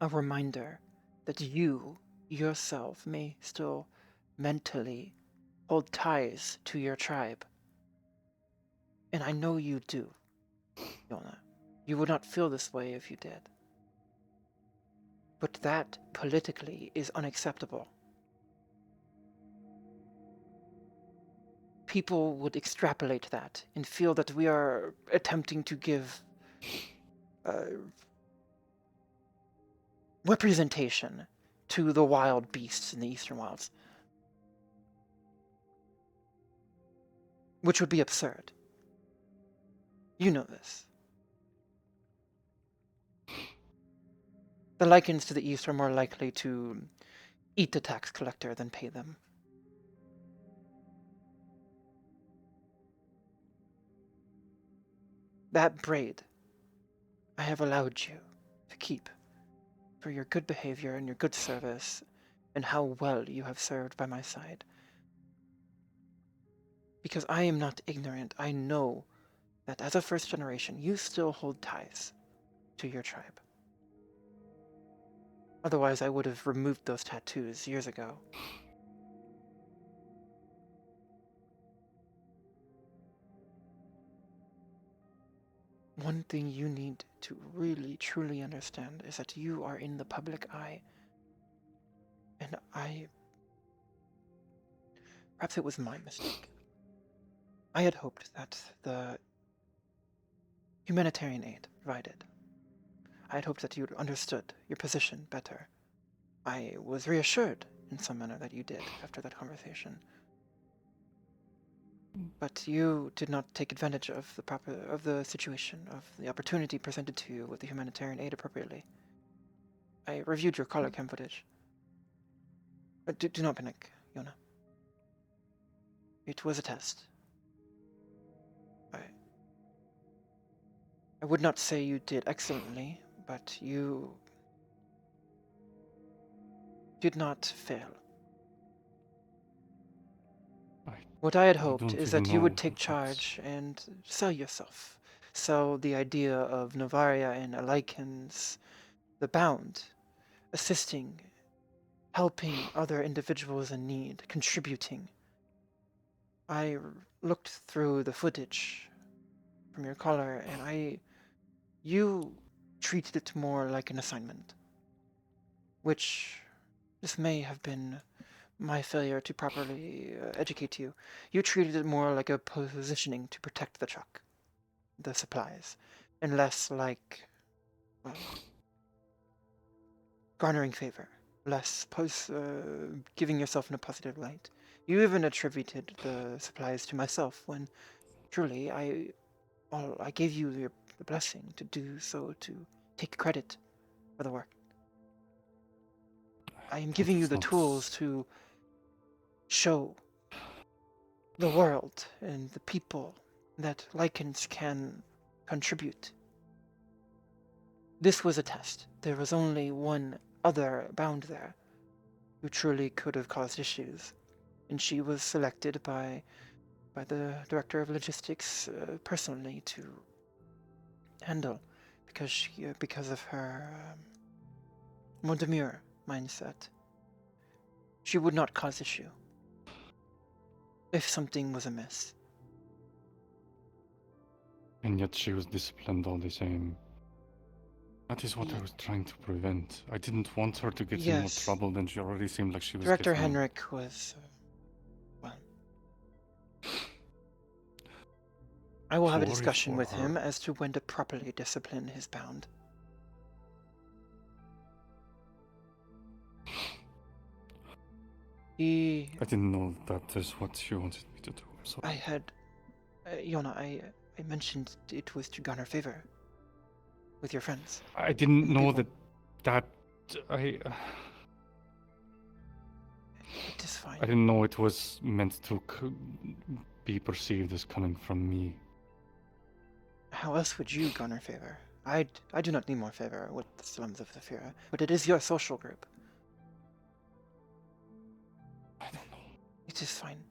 a reminder that you yourself may still mentally hold ties to your tribe. And I know you do, Yona. You would not feel this way if you did. But that, politically, is unacceptable. People would extrapolate that and feel that we are attempting to give representation to the wild beasts in the Eastern Wilds. Which would be absurd. You know this. The Lycans to the east are more likely to eat the tax collector than pay them. That braid I have allowed you to keep for your good behavior and your good service and how well you have served by my side. Because I am not ignorant, I know that as a first generation, you still hold ties to your tribe. Otherwise, I would have removed those tattoos years ago. One thing you need to really, truly understand is that you are in the public eye. And perhaps it was my mistake. I had hoped that the humanitarian aid provided, I had hoped that you understood your position better. I was reassured in some manner that you did after that conversation. But you did not take advantage of the situation, of the opportunity presented to you with the humanitarian aid appropriately. I reviewed your color cam footage. But do not panic, Yona. It was a test. I would not say you did excellently, but you did not fail. What I had hoped is that you would take charge and sell yourself. Sell the idea of Novaria and Alikins, the bound, assisting, helping other individuals in need, contributing. I looked through the footage from your collar, and you treated it more like an assignment, which this may have been my failure to properly educate you. You treated it more like a positioning to protect the truck, the supplies, and less like garnering favor, less giving yourself in a positive light. You even attributed the supplies to myself when truly I gave you the blessing to do so, to take credit for the work. I am giving you the tools to show the world and the people that lichens can contribute. This was a test. There was only one other bound there who truly could have caused issues, and she was selected by the director of logistics personally to handle because of her more demure mindset. She would not cause issue if something was amiss. And yet she was disciplined all the same. That is what I was trying to prevent. I didn't want her to get in more trouble than she already seemed like she was Director getting. Henrik was, I will have a discussion with him as to when to properly discipline his bound. I didn't know that is what she wanted me to do. So I had, Yona, I mentioned it was to garner favor with your friends. I didn't know that It is fine. I didn't know it was meant to be perceived as coming from me. How else would you garner favor? I do not need more favor with the slums of Zafira, but it is your social group. I don't know. It is fine.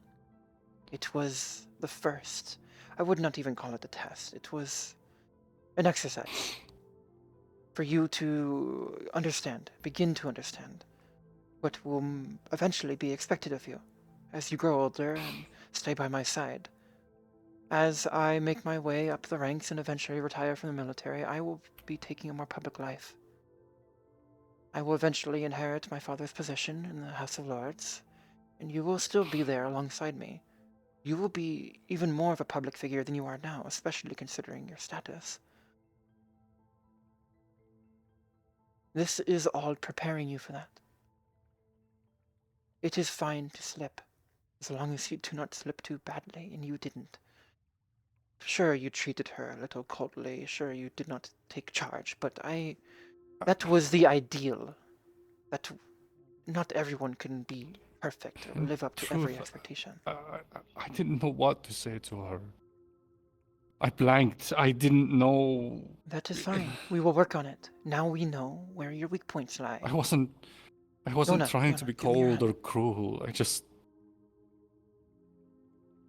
It was the first. I would not even call it a test. It was an exercise for you to understand, begin to understand what will eventually be expected of you as you grow older and stay by my side. As I make my way up the ranks and eventually retire from the military, I will be taking a more public life. I will eventually inherit my father's position in the House of Lords, and you will still be there alongside me. You will be even more of a public figure than you are now, especially considering your status. This is all preparing you for that. It is fine to slip, as long as you do not slip too badly, and you didn't. Sure, you treated her a little coldly, sure, you did not take charge, but that was the ideal. That not everyone can be perfect or live up to every expectation. I didn't know what to say to her. I blanked. I didn't know. That is fine. We will work on it. Now we know where your weak points lie. I wasn't. I wasn't Yona, trying to Yona, be give me your cold hand. or cruel. I just...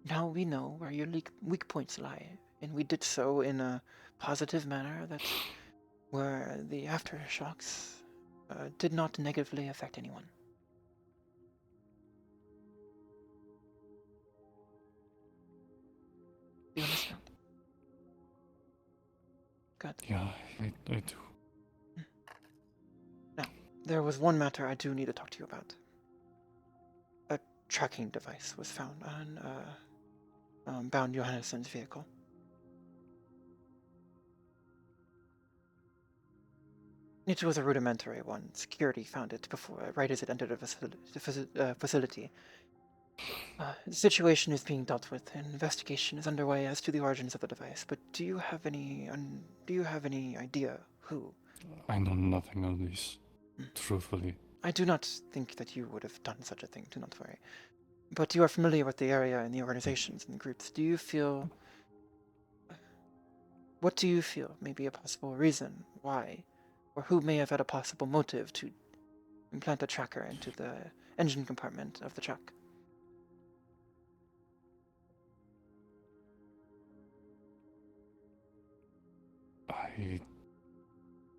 Now we know where your weak points lie, and we did so in a positive manner where the aftershocks did not negatively affect anyone. Do you understand? Good. Yeah, I do. Now, there was one matter I do need to talk to you about. A tracking device was found on Bound Johannessen's vehicle. It was a rudimentary one. Security found it right as it entered the facility. The situation is being dealt with, and investigation is underway as to the origins of the device. But do you have any idea who? I know nothing of this, truthfully. I do not think that you would have done such a thing. Do not worry. But you are familiar with the area and the organizations and the groups. Do you feel? What do you feel may be a possible reason why, or who may have had a possible motive to implant a tracker into the engine compartment of the truck?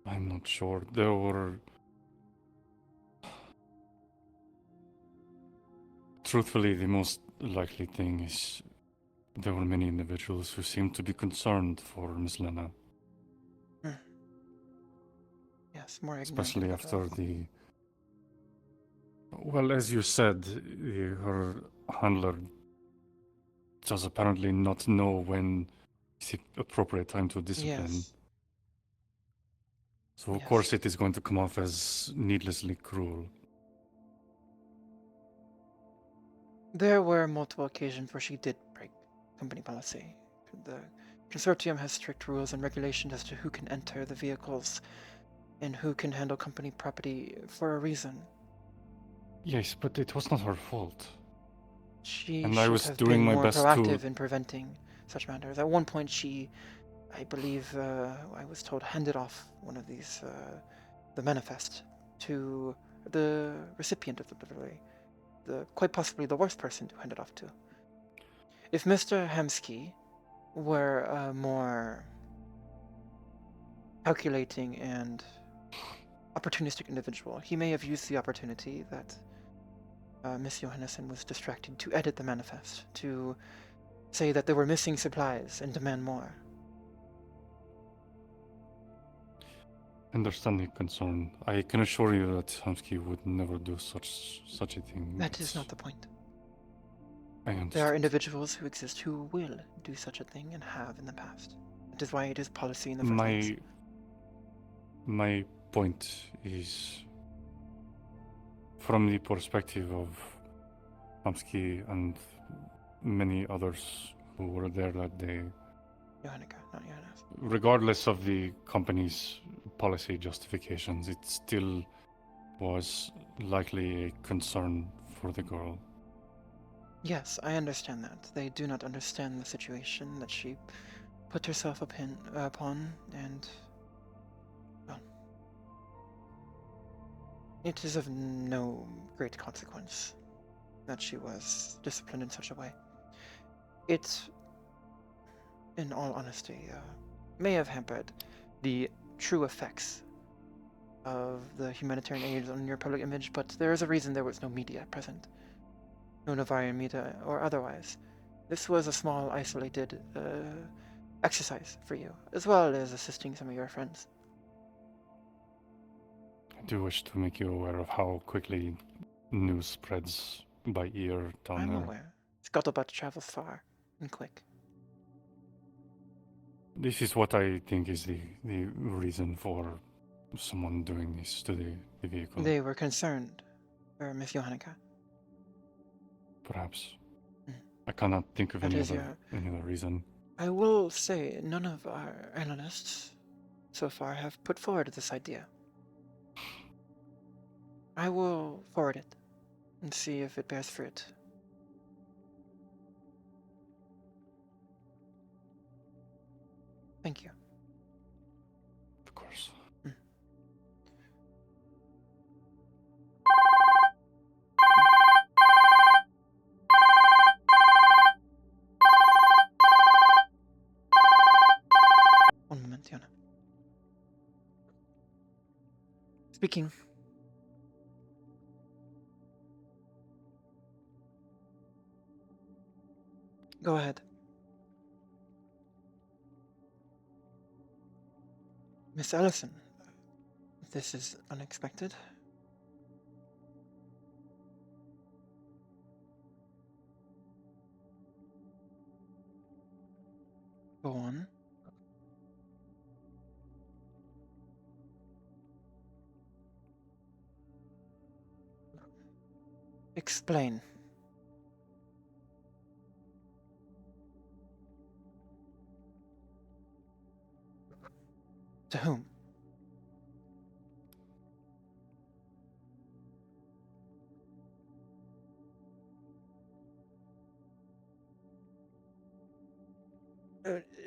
I'm not sure. There were... Truthfully, the most likely thing is there were many individuals who seemed to be concerned for Miss Lena. Yes, more ignorant. Especially after the... Well, as you said, her handler does apparently not know when is the appropriate time to discipline. Yes. So of Yes. course it is going to come off as needlessly cruel. There were multiple occasions where she did break company policy. The consortium has strict rules and regulations as to who can enter the vehicles and who can handle company property for a reason. Yes, but it was not her fault. She And should I was have doing been my more best proactive to... in preventing such matters. At one point, she, I believe, I was told, handed off one of these, the manifest, to the recipient of the delivery. Quite possibly the worst person to hand it off to. If Mr. Hemsky were a more calculating and opportunistic individual, he may have used the opportunity that Miss Johannessen was distracted to edit the manifest, to say that there were missing supplies and demand more. Understand your concern. I can assure you that Hamsky would never do such a thing. That is not the point. I understand. There are individuals who exist who will do such a thing and have in the past. That is why it is policy in the first place. My point is, from the perspective of Hamsky and many others who were there that day, Johannika, not Johannes. regardless of the company's policy justifications, it still was likely a concern for the girl. Yes, I understand that. They do not understand the situation that she put herself upon, and well, it is of no great consequence that she was disciplined in such a way. It, in all honesty, may have hampered the true effects of the humanitarian aid on your public image, but there is a reason there was no media present. No Navarian media or otherwise. This was a small, isolated exercise for you, as well as assisting some of your friends. I do wish to make you aware of how quickly news spreads by ear down I'm there. aware. Scuttlebutt travels far and quick. This is what I think is the reason for someone doing this to the vehicle. They were concerned for Miss Johannika. Perhaps. Mm. I cannot think of That any is other reason. I will say none of our analysts so far have put forward this idea. I will forward it and see if it bears fruit. Thank you. Of course. Speaking. Go ahead. Miss Ellison, this is unexpected. Go on. Explain. To whom?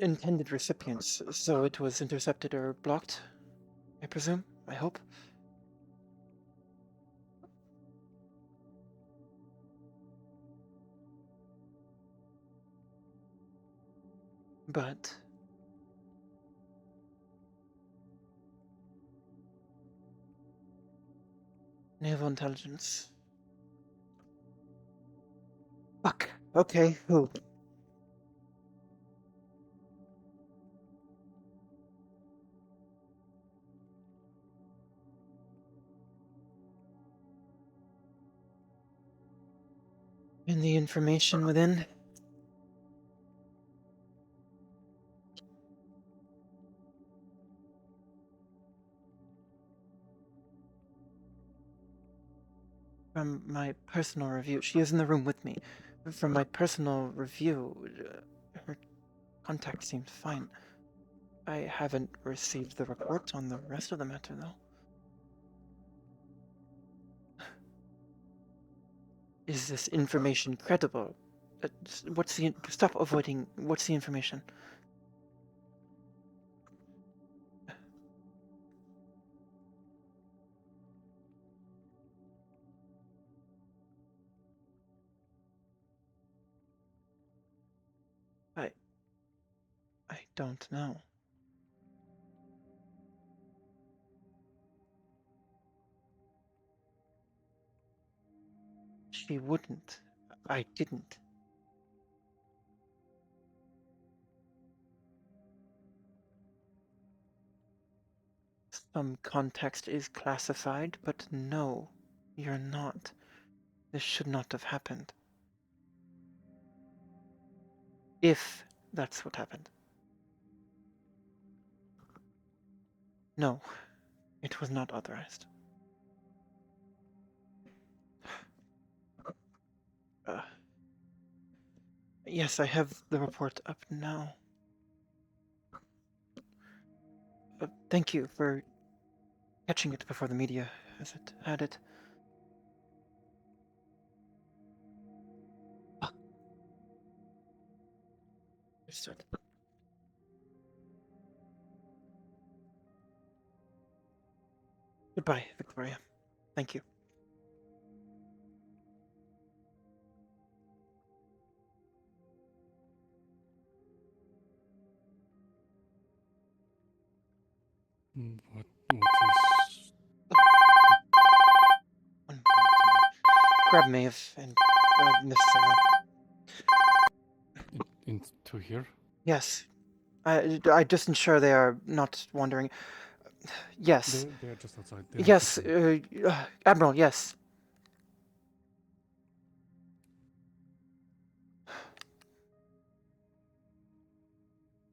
Intended recipients, so it was intercepted or blocked, I presume? I hope? But... Naval intelligence. Fuck. Okay, who? And the information within? From my personal review, she is in the room with me. From my personal review, her contact seemed fine. I haven't received the report on the rest of the matter, though. Is this information credible? What's the... Stop avoiding... What's the information? I don't know. She wouldn't. I didn't. Some context is classified, but no, you're not. This should not have happened. If that's what happened. No, it was not authorized. Yes, I have the report up now. Thank you for catching it before the media as it had it. Understood. Goodbye, Victoria. Thank you. What is... One moment. Grab Maeve and Miss Sarah. into here? Yes. I just ensure they are not wandering. Yes. They're just outside. They're Yes, Admiral, yes.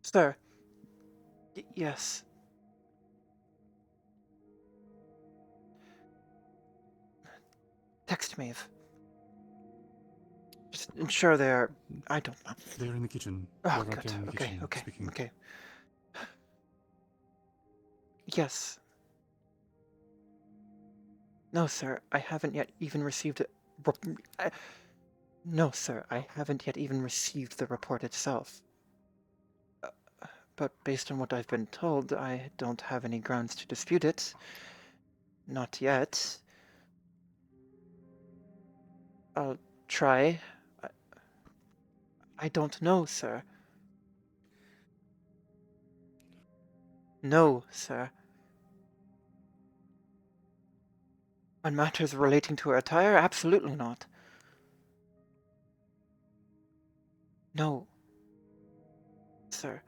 Sir. Yes. Text Maeve. Just ensure they are... I don't know. They're in the kitchen. Oh, They're right good. there in the Okay, kitchen okay, speaking. okay. Yes. No, sir, I haven't yet even received it. No, sir, I haven't yet even received the report itself. But based on what I've been told, I don't have any grounds to dispute it. Not yet. I'll try. I don't know, sir. No, sir. On matters relating to her attire, absolutely not. No, sir.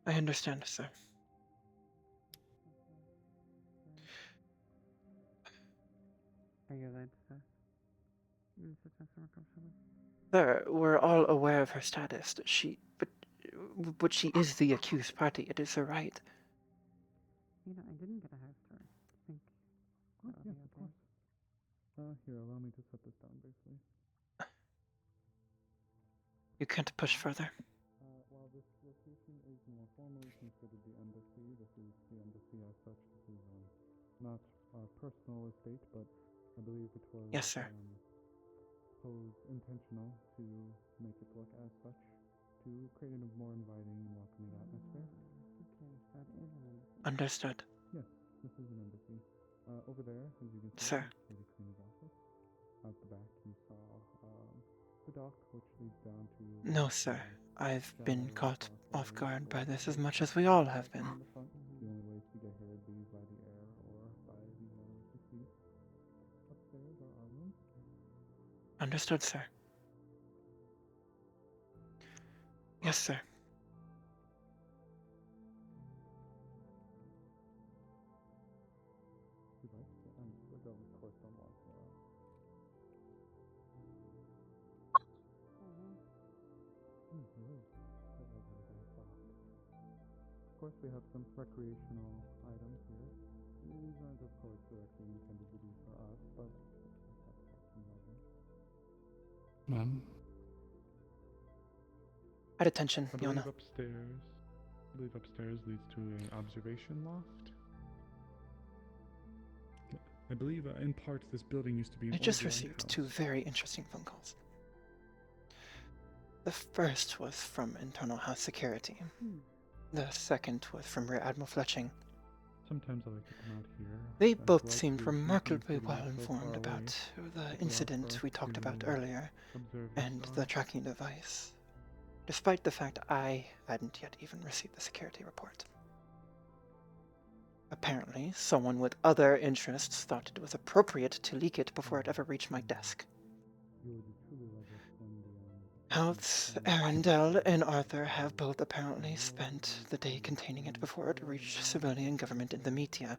I understand, sir. Are you allowed to? Is the customer comfortable? Sir, we're all aware of her status. But she is the accused party. It is her right. You know, I didn't get a house tour. I think that'll be okay. Here, allow me to set this down briefly. You can't push further. While this location is more formally considered the embassy, this is the embassy as such. This is not our personal estate, but I believe it was Yes, sir. posed intentional to make it look as such, to create a more inviting and welcoming atmosphere. Okay, that is an embassy. Understood. Yes, this is an embassy. Over there, as you can see, Sir. is Lady Karina's office. Out the back, you saw the dock, which leads down to... No, sir. I've been caught off guard by this as much as we all have been. The front, the only ways to get here would be by the air or by the sea. Upstairs are our rooms. Understood, sir. Yes, sir. If you'd like, of course, don't want to. It is. That was very soft. Of course, we have some recreational items here. These aren't, of course, directly intended to be for us, but Ma'am? At attention, I Yona. believe upstairs leads to an observation loft. I believe, in part, this building used to be an I old just received lighthouse. 2 very interesting phone calls. The first was from internal house security. The second was from Rear Admiral Fletching. Sometimes I like to come out here. They I'd both like seemed to, remarkably including well so informed far about away, the allow incident for we us talked about to earlier observe the and the stars. tracking device, despite the fact I hadn't yet even received the security report. Apparently, someone with other interests thought it was appropriate to leak it before it ever reached my desk. You would be truly lovely when the House, Arindel, and Arthur have both apparently spent the day containing it before it reached civilian government in the media.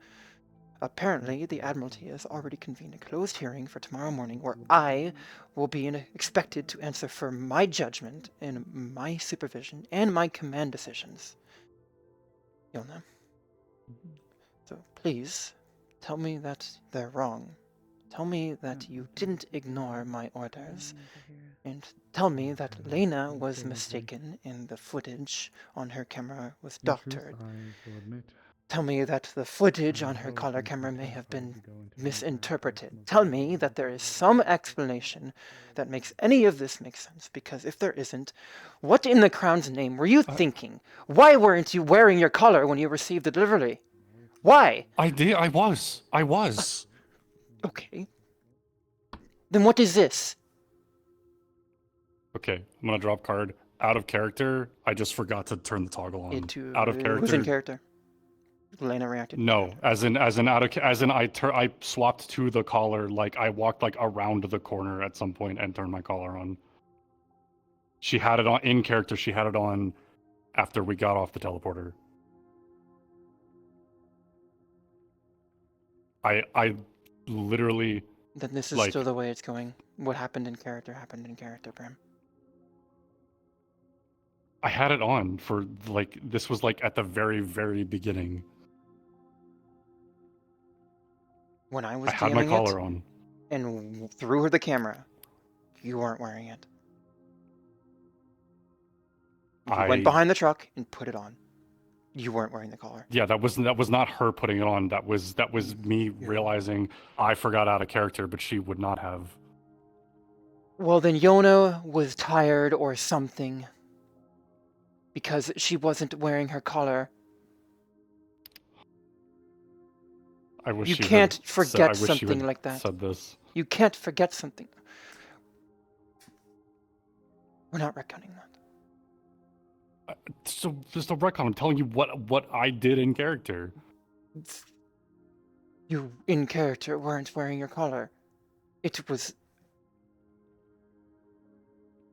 Apparently, the Admiralty has already convened a closed hearing for tomorrow morning where I will be expected to answer for my judgment and my supervision and my command decisions. Yona. So please, tell me that they're wrong. Tell me that you didn't ignore my orders. And tell me that Lena was mistaken and the footage on her camera was In truth, doctored. I will admit, Tell me that the footage I on her always collar think camera it's may have unfair been to go into any misinterpreted. personal Tell me details. that there is some explanation that makes any of this make sense, because if there isn't, what in the Crown's name were you thinking? Why weren't you wearing your collar when you received the delivery? Why? I did. I was. Okay. Then what is this? Okay, I'm gonna drop card. Out of character, I just forgot to turn the toggle on. Into Out of who's character. in character? Lena reacted. No, as in I swapped to the collar, like I walked like around the corner at some point and turned my collar on. She had it on in character. She had it on after we got off the teleporter. I literally Then this is like still the way it's going. What happened in character, Bram. I had it on for like this was like at the very beginning. When I was I had my DMing collar it on. and threw her the camera, you weren't wearing it. You went behind the truck and put it on. You weren't wearing the collar. Yeah, that was not her putting it on. That was me realizing I forgot out of character, but she would not have. Well, then Yona was tired or something. Because she wasn't wearing her collar. I wish You she can't had forget I wish she something had like that. said this. You can't forget something. We're not retconning that. So just a retcon. I'm telling you what I did in character. You, in character, weren't wearing your collar. It was...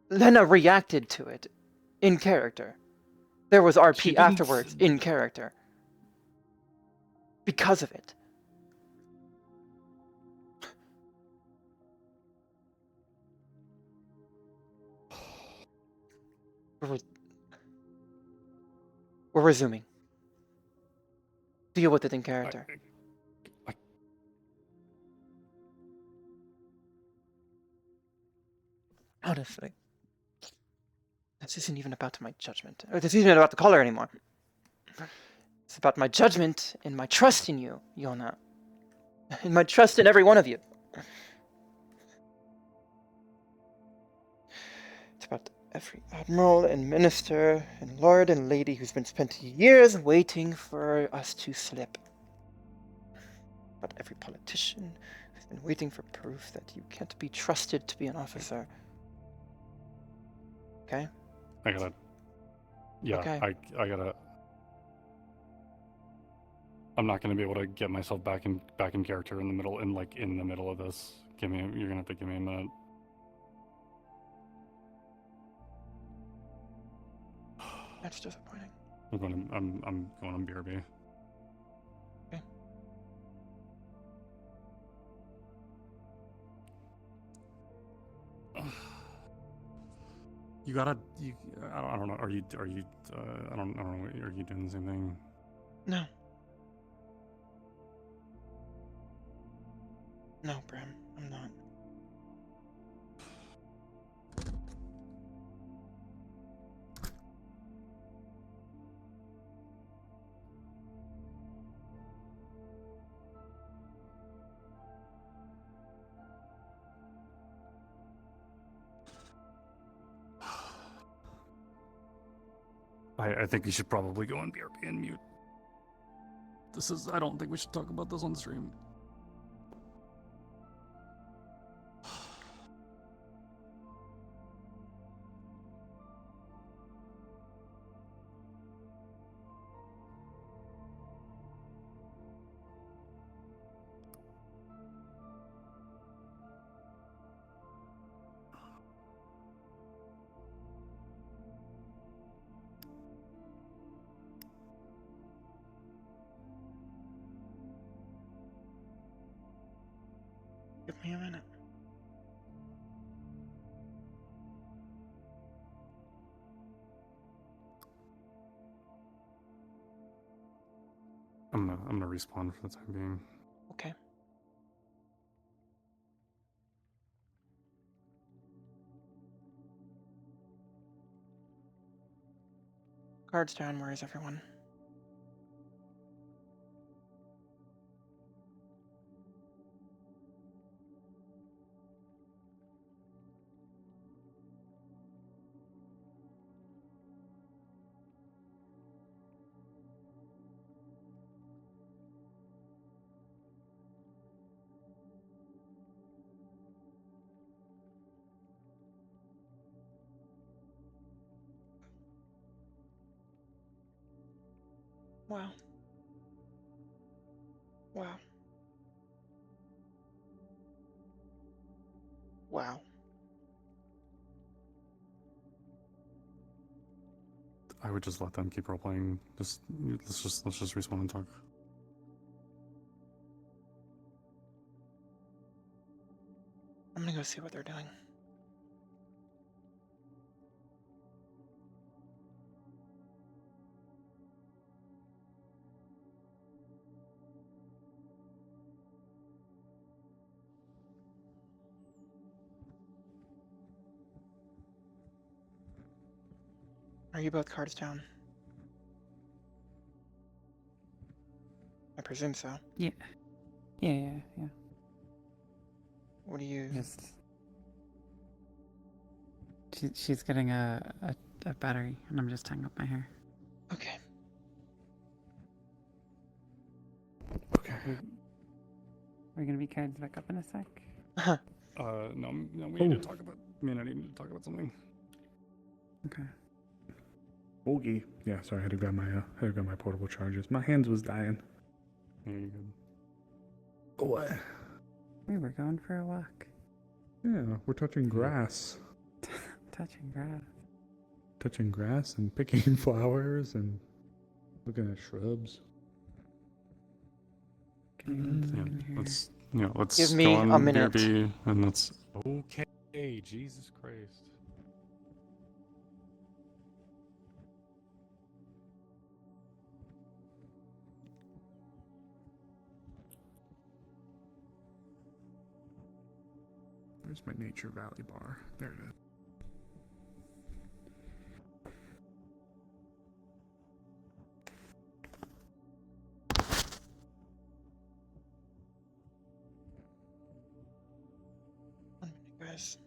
Lena reacted to it. In character. There was She RP didn't afterwards. In character. Because of it. We're resuming. Deal with it in character. Honestly. This isn't even about my judgment. Or this isn't even about the color anymore. It's about my judgment and my trust in you, Yona. And my trust in every one of you. It's about every admiral and minister and lord and lady who's been spent years waiting for us to slip. About every politician who's been waiting for proof that you can't be trusted to be an officer. Okay? I gotta. Yeah, Okay. I gotta. I'm not gonna be able to get myself back in character in the middle of this. You're gonna have to give me a minute. That's disappointing. I'm going on BRB. Okay. You gotta. I don't know. Are you? I don't know. Are you doing the same thing? No. No, Bram, I'm not. I think you should probably go on BRB and mute. I don't think we should talk about this on stream. Give me a minute. I'm gonna respawn for the time being. Okay. Guards down, where is everyone? Wow. Wow. Wow. I would just let them keep role-playing. Let's just respawn and talk. I'm gonna go see what they're doing. Are you both cards down? I presume so. Yeah. Yeah. What do you... Just. She's getting a battery, and I'm just tying up my hair. Okay. Okay. We're gonna be cards back up in a sec. No, we need to talk about. Me and I need to talk about something. Okay. Oogie. Yeah, sorry, I had to grab my portable chargers. My hands was dying. Yeah, you're good. What? We were going for a walk. Yeah, we're touching grass. Touching grass. Touching grass and picking flowers and looking at shrubs. Give me one Yeah, second here. let's Give go me on a minute. BRB and let's. Okay, Jesus Christ. Where's my Nature Valley bar? There it is. One minute, guys.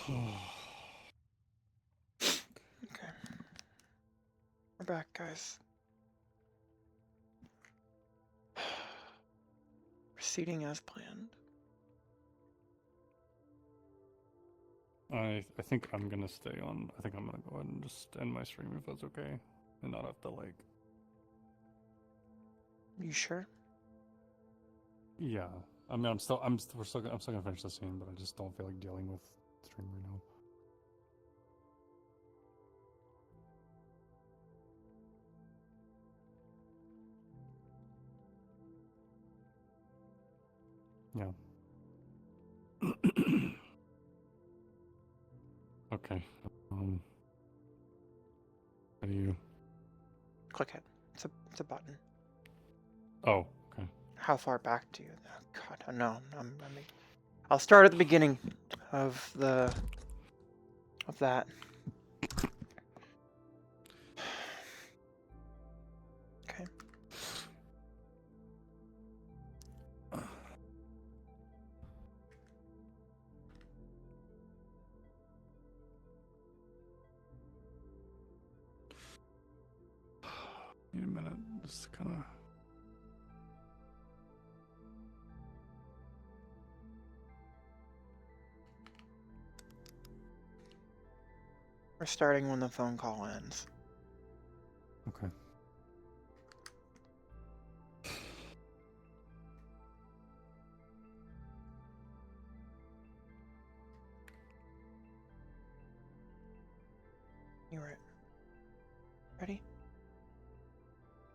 Okay. We're back, guys. Proceeding as planned. I think I'm gonna stay on. I think I'm gonna go ahead and just end my stream if that's okay, and not have to like. You sure? Yeah, I mean, I'm still gonna finish the scene, but I just don't feel like dealing with stream right now. Yeah. Okay. How do you? Click it. It's a button. Oh, okay. How far back do you? Oh God, no. I'll start at the beginning of that. Okay. Need a minute. Just kind of. We're starting when the phone call ends. Okay. You right. Ready?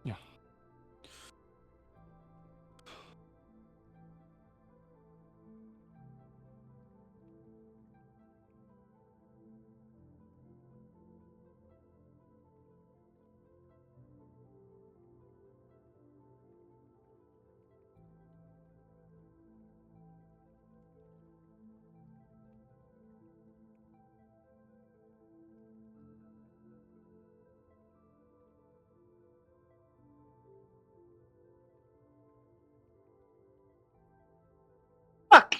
Yeah. Fuck!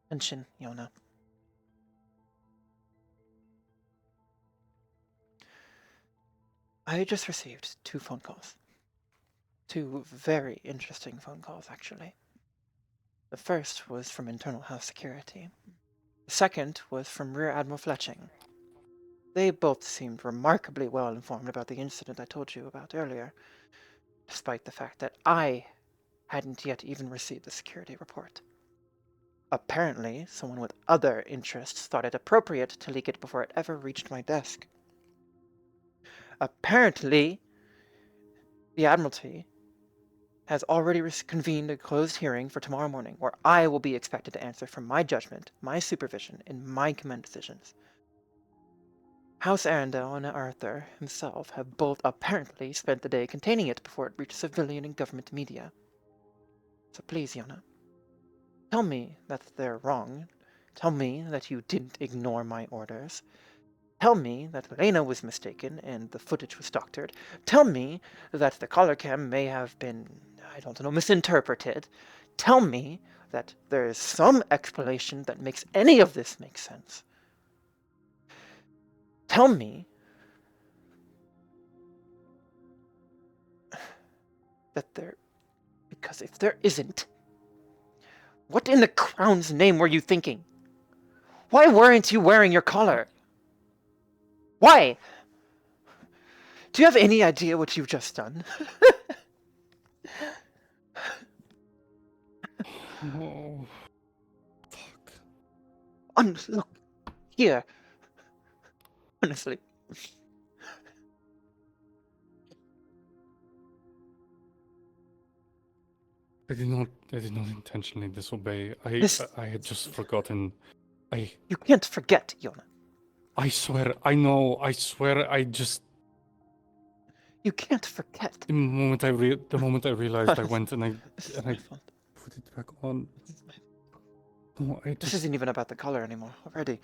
Attention, Yona. I just received 2 phone calls. 2 very interesting phone calls, actually. The first was from Internal House Security. The second was from Rear Admiral Fletching. They both seemed remarkably well informed about the incident I told you about earlier, despite the fact that I hadn't yet even received the security report. Apparently, someone with other interests thought it appropriate to leak it before it ever reached my desk. Apparently, the Admiralty has already convened a closed hearing for tomorrow morning, where I will be expected to answer for my judgment, my supervision, and my command decisions. House Arindel and Arthur himself have both apparently spent the day containing it before it reached civilian and government media. So please, Yona, tell me that they're wrong. Tell me that you didn't ignore my orders. Tell me that Lena was mistaken and the footage was doctored. Tell me that the collar cam may have been, I don't know, misinterpreted. Tell me that there is some explanation that makes any of this make sense. Tell me that there, because if there isn't, what in the crown's name were you thinking? Why weren't you wearing your collar? Why? Do you have any idea what you've just done? Oh, fuck. Look, here. Honestly. I did not intentionally disobey. I had just forgotten. You can't forget, Yona. I swear, I know. I swear, I just. You can't forget. The moment I realized, I went and I put it back on. No, This isn't even about the color anymore already.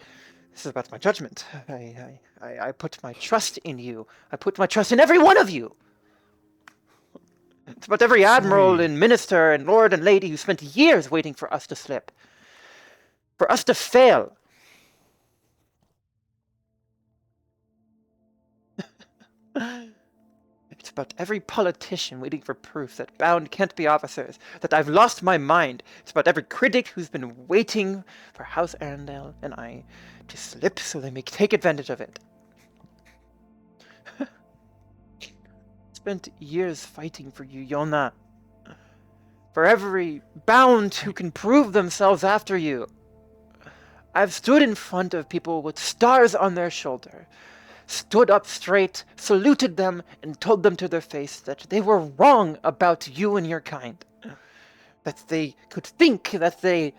This is about my judgment. I put my trust in you. I put my trust in every one of you. It's about every admiral Sorry. and minister and lord and lady who spent years waiting for us to slip. For us to fail. It's about every politician waiting for proof that bound can't be officers, that I've lost my mind. It's about every critic who's been waiting for House Arindel and I to slip so they may take advantage of it. Spent years fighting for you, Yona. For every bound who can prove themselves after you. I've stood in front of people with stars on their shoulder, stood up straight, saluted them, and told them to their face that they were wrong about you and your kind. That they could think, that they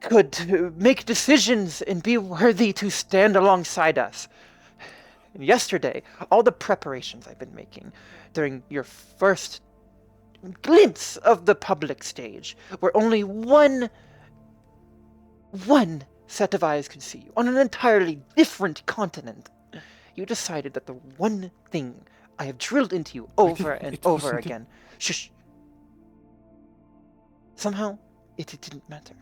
could make decisions and be worthy to stand alongside us. And yesterday, all the preparations I've been making during your first glimpse of the public stage, where only one set of eyes could see you, on an entirely different continent, you decided that the one thing I have drilled into you over and over again, shush. Somehow, it didn't matter.